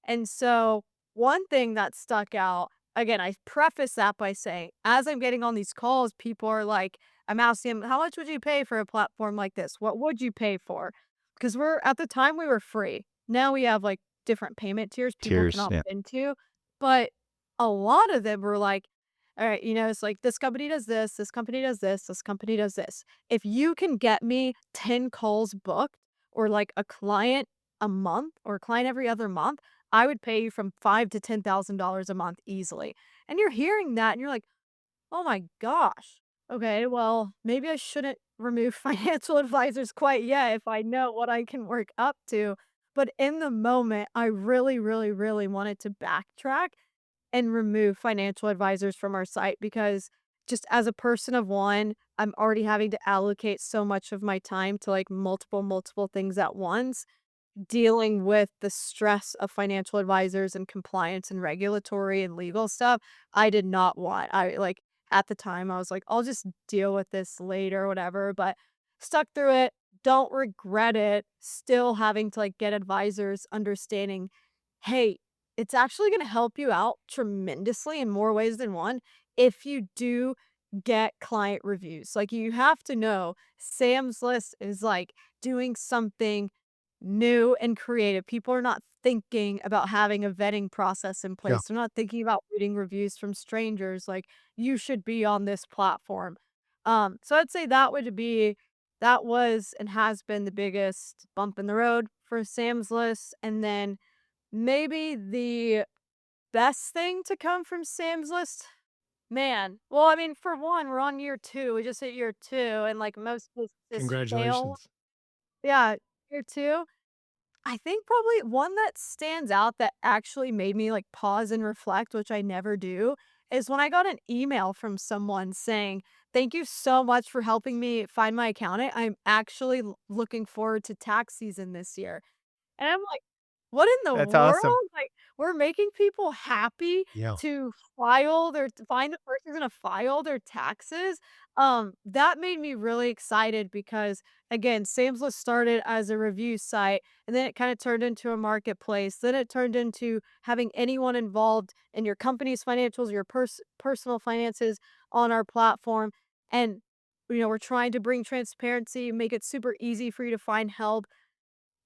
And so, one thing that stuck out again, I preface that by saying, as I'm getting on these calls, people are like, I'm asking them, how much would you pay for a platform like this? What would you pay for? Because at the time we were free. Now we have like different payment tiers people can Tears. opt Yeah. into. But a lot of them were like, all right, it's like this company does this company does this company does this. If you can get me 10 calls booked or like a client a month or a client every other month, I would pay you from five to $10,000 a month easily. And you're hearing that and you're like, oh my gosh. Okay, well, maybe I shouldn't remove financial advisors quite yet if I know what I can work up to. But in the moment, I really, really, really wanted to backtrack and remove financial advisors from our site because just as a person of one, I'm already having to allocate so much of my time to like multiple things at once, dealing with the stress of financial advisors and compliance and regulatory and legal stuff. I did not want. I like at the time I was like, I'll just deal with this later, whatever, but stuck through it. Don't regret it. Still having to like get advisors understanding, hey, it's actually going to help you out tremendously in more ways than one if you do get client reviews. Like you have to know Sam's List is like doing something new and creative. People are not thinking about having a vetting process in Yeah. place. They're not thinking about reading reviews from strangers like you should be on this platform. So I'd say that was and has been the biggest bump in the road for Sam's List. And then maybe the best thing to come from Sam's List? Man, well, I mean, for one, we're on year 2. We just hit year 2, and, like, most businesses fail. Congratulations. Yeah, year 2. I think probably one that stands out that actually made me, like, pause and reflect, which I never do, is when I got an email from someone saying, "Thank you so much for helping me find my accountant. I'm actually looking forward to tax season this year." And I'm like, "What in the That's world?" awesome. Like, we're making people happy Yeah. to find the person who's gonna file their taxes. That made me really excited because, again, Sam's List started as a review site, and then it kinda turned into a marketplace, then it turned into having anyone involved in your company's financials, your personal finances on our platform, and, we're trying to bring transparency, make it super easy for you to find help.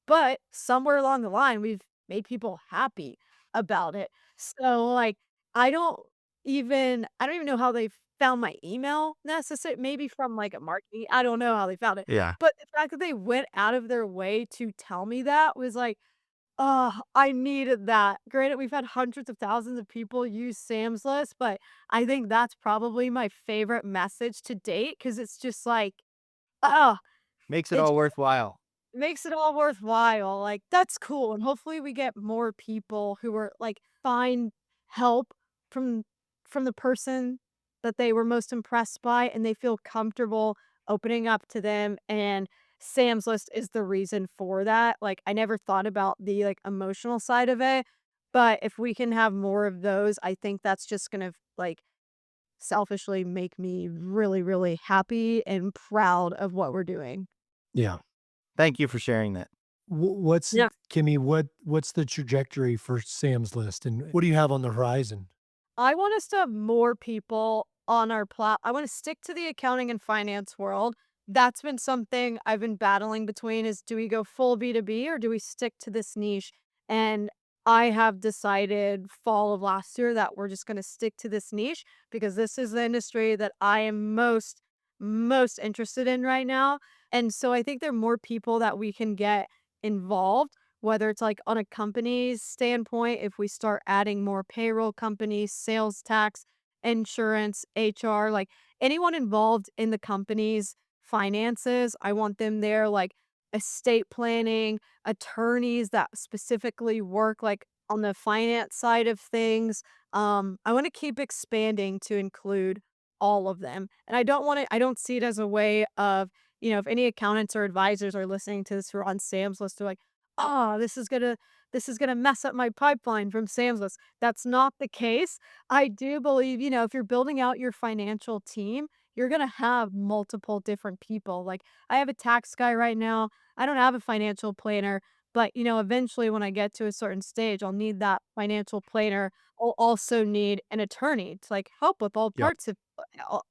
But somewhere along the line, we've made people happy about it. So, like, I don't even know how they found my email necessarily, maybe from, like, a marketing I don't know how they found it. Yeah. But the fact that they went out of their way to tell me that was like, oh, I needed that. Granted, we've had hundreds of thousands of people use Sam's List, but I think that's probably my favorite message to date because it's just like, oh, Makes it it's all worthwhile. makes it all worthwhile, like, that's cool, and hopefully we get more people who are like, find help from the person that they were most impressed by, and they feel comfortable opening up to them, and Sam's List is the reason for that, like, I never thought about the, like, emotional side of it, but if we can have more of those, I think that's just gonna, like, selfishly make me really, really happy and proud of what we're doing. Yeah. Thank you for sharing that. What's Yeah. Kimmy, what's the trajectory for Sam's List, and what do you have on the horizon? I want us to have more people on our I want to stick to the accounting and finance world. That's been something I've been battling between is do we go full B2B or do we stick to this niche? And I have decided fall of last year that we're just going to stick to this niche because this is the industry that I am most interested in right now. And so I think there are more people that we can get involved, whether it's like on a company's standpoint, if we start adding more payroll companies, sales tax, insurance, HR, like anyone involved in the company's finances, I want them there, like estate planning, attorneys that specifically work like on the finance side of things. I want to keep expanding to include all of them. And I don't see it as a way of, if any accountants or advisors are listening to this who are on Sam's List, they're like, "Oh, this is gonna mess up my pipeline from Sam's List." That's not the case. I do believe, if you're building out your financial team, you're gonna have multiple different people. Like, I have a tax guy right now. I don't have a financial planner, But, eventually when I get to a certain stage, I'll need that financial planner. I'll also need an attorney to like help with all Yep. parts of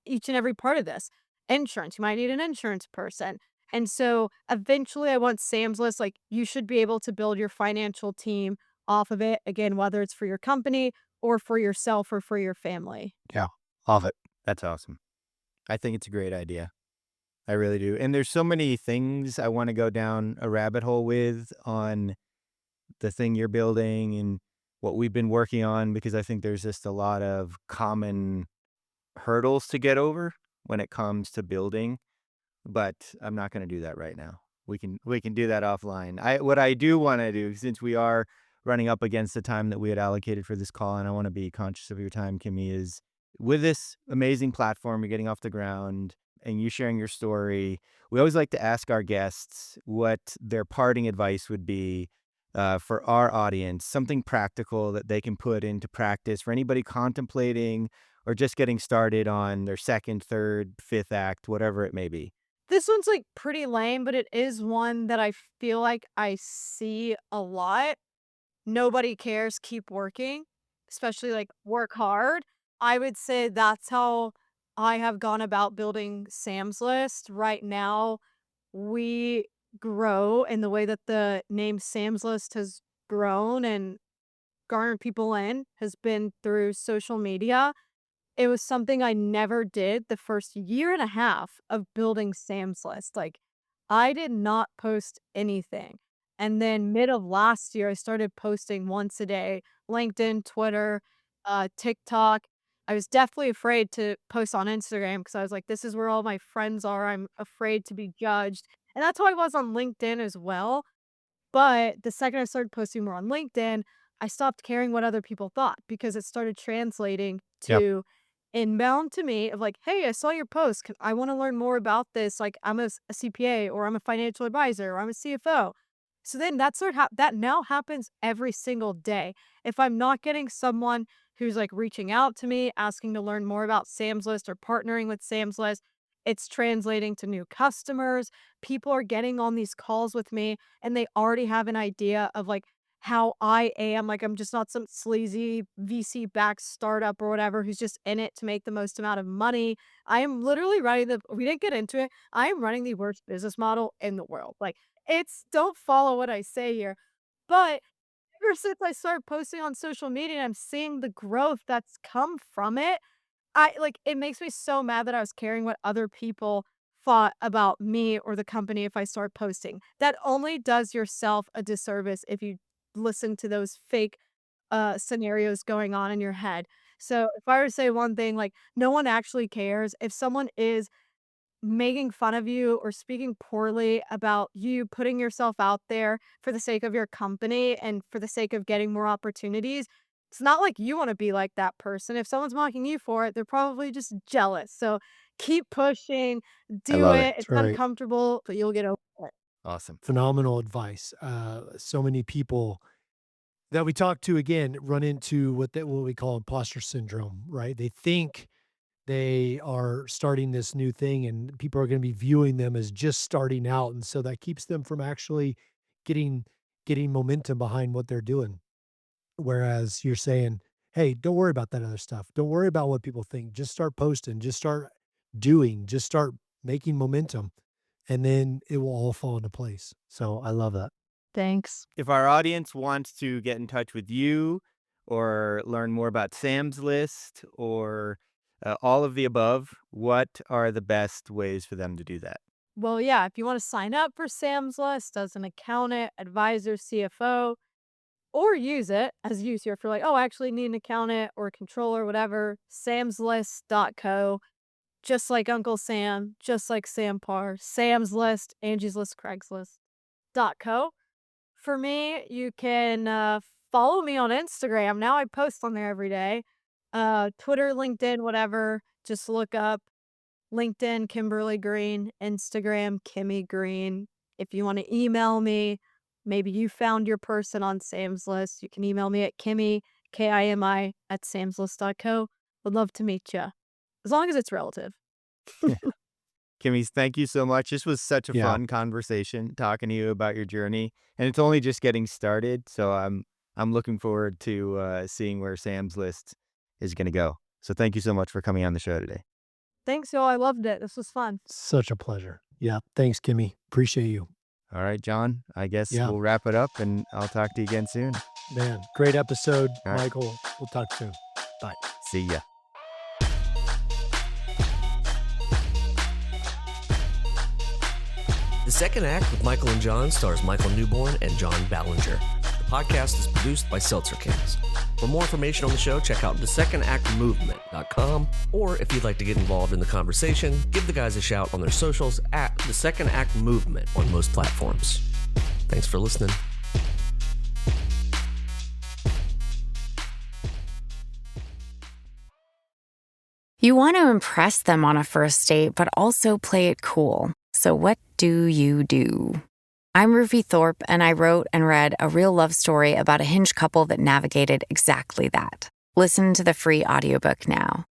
each and every part of this. Insurance, you might need an insurance person. And so eventually I want Sam's List. Like you should be able to build your financial team off of it. Again, whether it's for your company or for yourself or for your family. Yeah. Love it. That's awesome. I think it's a great idea. I really do. And there's so many things I want to go down a rabbit hole with on the thing you're building and what we've been working on, because I think there's just a lot of common hurdles to get over when it comes to building, but I'm not going to do that right now. We can do that offline. What I do want to do, since we are running up against the time that we had allocated for this call, and I want to be conscious of your time, Kimmy, is with this amazing platform you're getting off the ground and you sharing your story, we always like to ask our guests what their parting advice would be for our audience, something practical that they can put into practice for anybody contemplating or just getting started on their second, third, fifth act, whatever it may be. This one's like pretty lame, but it is one that I feel like I see a lot. Nobody cares, keep working, especially like work hard. I would say that's how I have gone about building Sam's List. Right now, we grow in the way that the name Sam's List has grown and garnered people in has been through social media. It was something I never did the first year and a half of building Sam's List. Like, I did not post anything. And then mid of last year, I started posting once a day, LinkedIn, Twitter, TikTok. I was definitely afraid to post on Instagram because I was like, this is where all my friends are. I'm afraid to be judged. And that's how I was on LinkedIn as well. But the second I started posting more on LinkedIn, I stopped caring what other people thought because it started translating Yep. to inbound to me of like, "Hey, I saw your post. I want to learn more about this. Like, I'm a CPA or I'm a financial advisor or I'm a CFO." So then that now happens every single day. If I'm not getting someone who's like reaching out to me, asking to learn more about Sam's List or partnering with Sam's List, it's translating to new customers. People are getting on these calls with me and they already have an idea of like how I am. Like I'm just not some sleazy VC backed startup or whatever who's just in it to make the most amount of money. I am literally we didn't get into it. I am running the worst business model in the world. Like don't follow what I say here. But ever since I started posting on social media and I'm seeing the growth that's come from it, it makes me so mad that I was caring what other people thought about me or the company if I start posting. That only does yourself a disservice if you listen to those fake scenarios going on in your head. So if I were to say one thing, like no one actually cares. If someone is making fun of you or speaking poorly about you putting yourself out there for the sake of your company and for the sake of getting more opportunities, it's not like you want to be like that person. If someone's mocking you for it, they're probably just jealous. So keep pushing, I do love it. it. It's That's right. uncomfortable, but you'll get over it. Awesome. Phenomenal advice. So many people that we talk to again run into what we call imposter syndrome, right? They think they are starting this new thing and people are going to be viewing them as just starting out, and so that keeps them from actually getting getting momentum behind what they're doing. Whereas you're saying, "Hey, don't worry about that other stuff. Don't worry about what people think. Just start posting, just start doing, just start making momentum, and then it will all fall into place." So I love that. Thanks. If our audience wants to get in touch with you or learn more about Sam's List or all of the above, what are the best ways for them to do that? Well, yeah, if you want to sign up for Sam's List as an accountant, advisor, CFO, or use it as a user if you're like, oh, I actually need an accountant or a controller, whatever, samslist.co, just like Uncle Sam, just like Sam Parr, Sam's List, Angie's List, Craigslist.co. For me, you can follow me on Instagram. Now I post on there every day. Twitter, LinkedIn, whatever. Just look up LinkedIn, Kimberly Green, Instagram, Kimmy Green. If you want to email me, maybe you found your person on Sam's List, you can email me at Kimmy, Kimi, at samslist.co. Would love to meet you, as long as it's relative. Kimmy, thank you so much. This was such a Yeah. fun conversation talking to you about your journey, and it's only just getting started. So I'm looking forward to seeing where Sam's list is going to go. So thank you so much for coming on the show today. Thanks, y'all. I loved it. This was fun. Such a pleasure. Yeah. Thanks, Kimmy. Appreciate you. All right, John, I guess Yeah. we'll wrap it up, and I'll talk to you again soon. Man, great episode, All right. Michael. We'll talk soon. Bye. See ya. The Second Act with Michael and John stars Michael Newborn and John Ballinger. The podcast is produced by Seltzer Kings. For more information on the show, check out thesecondactmovement.com, or if you'd like to get involved in the conversation, give the guys a shout on their socials at The Second Act Movement on most platforms. Thanks for listening. You want to impress them on a first date, but also play it cool. So what do? I'm Rufi Thorpe, and I wrote and read a real love story about a Hinge couple that navigated exactly that. Listen to the free audiobook now.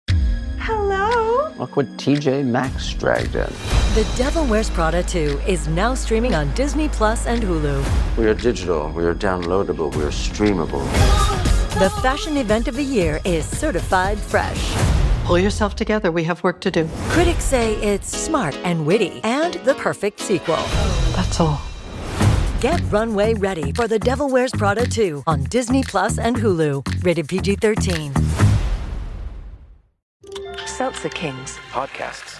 Hello? Look what TJ Maxx dragged in. The Devil Wears Prada 2 is now streaming on Disney Plus and Hulu. We are digital, we are downloadable, we are streamable. The fashion event of the year is certified fresh. Pull yourself together, we have work to do. Critics say it's smart and witty and the perfect sequel. That's all. Get runway ready for The Devil Wears Prada 2 on Disney Plus and Hulu. Rated PG-13. Seltzer Kings Podcasts.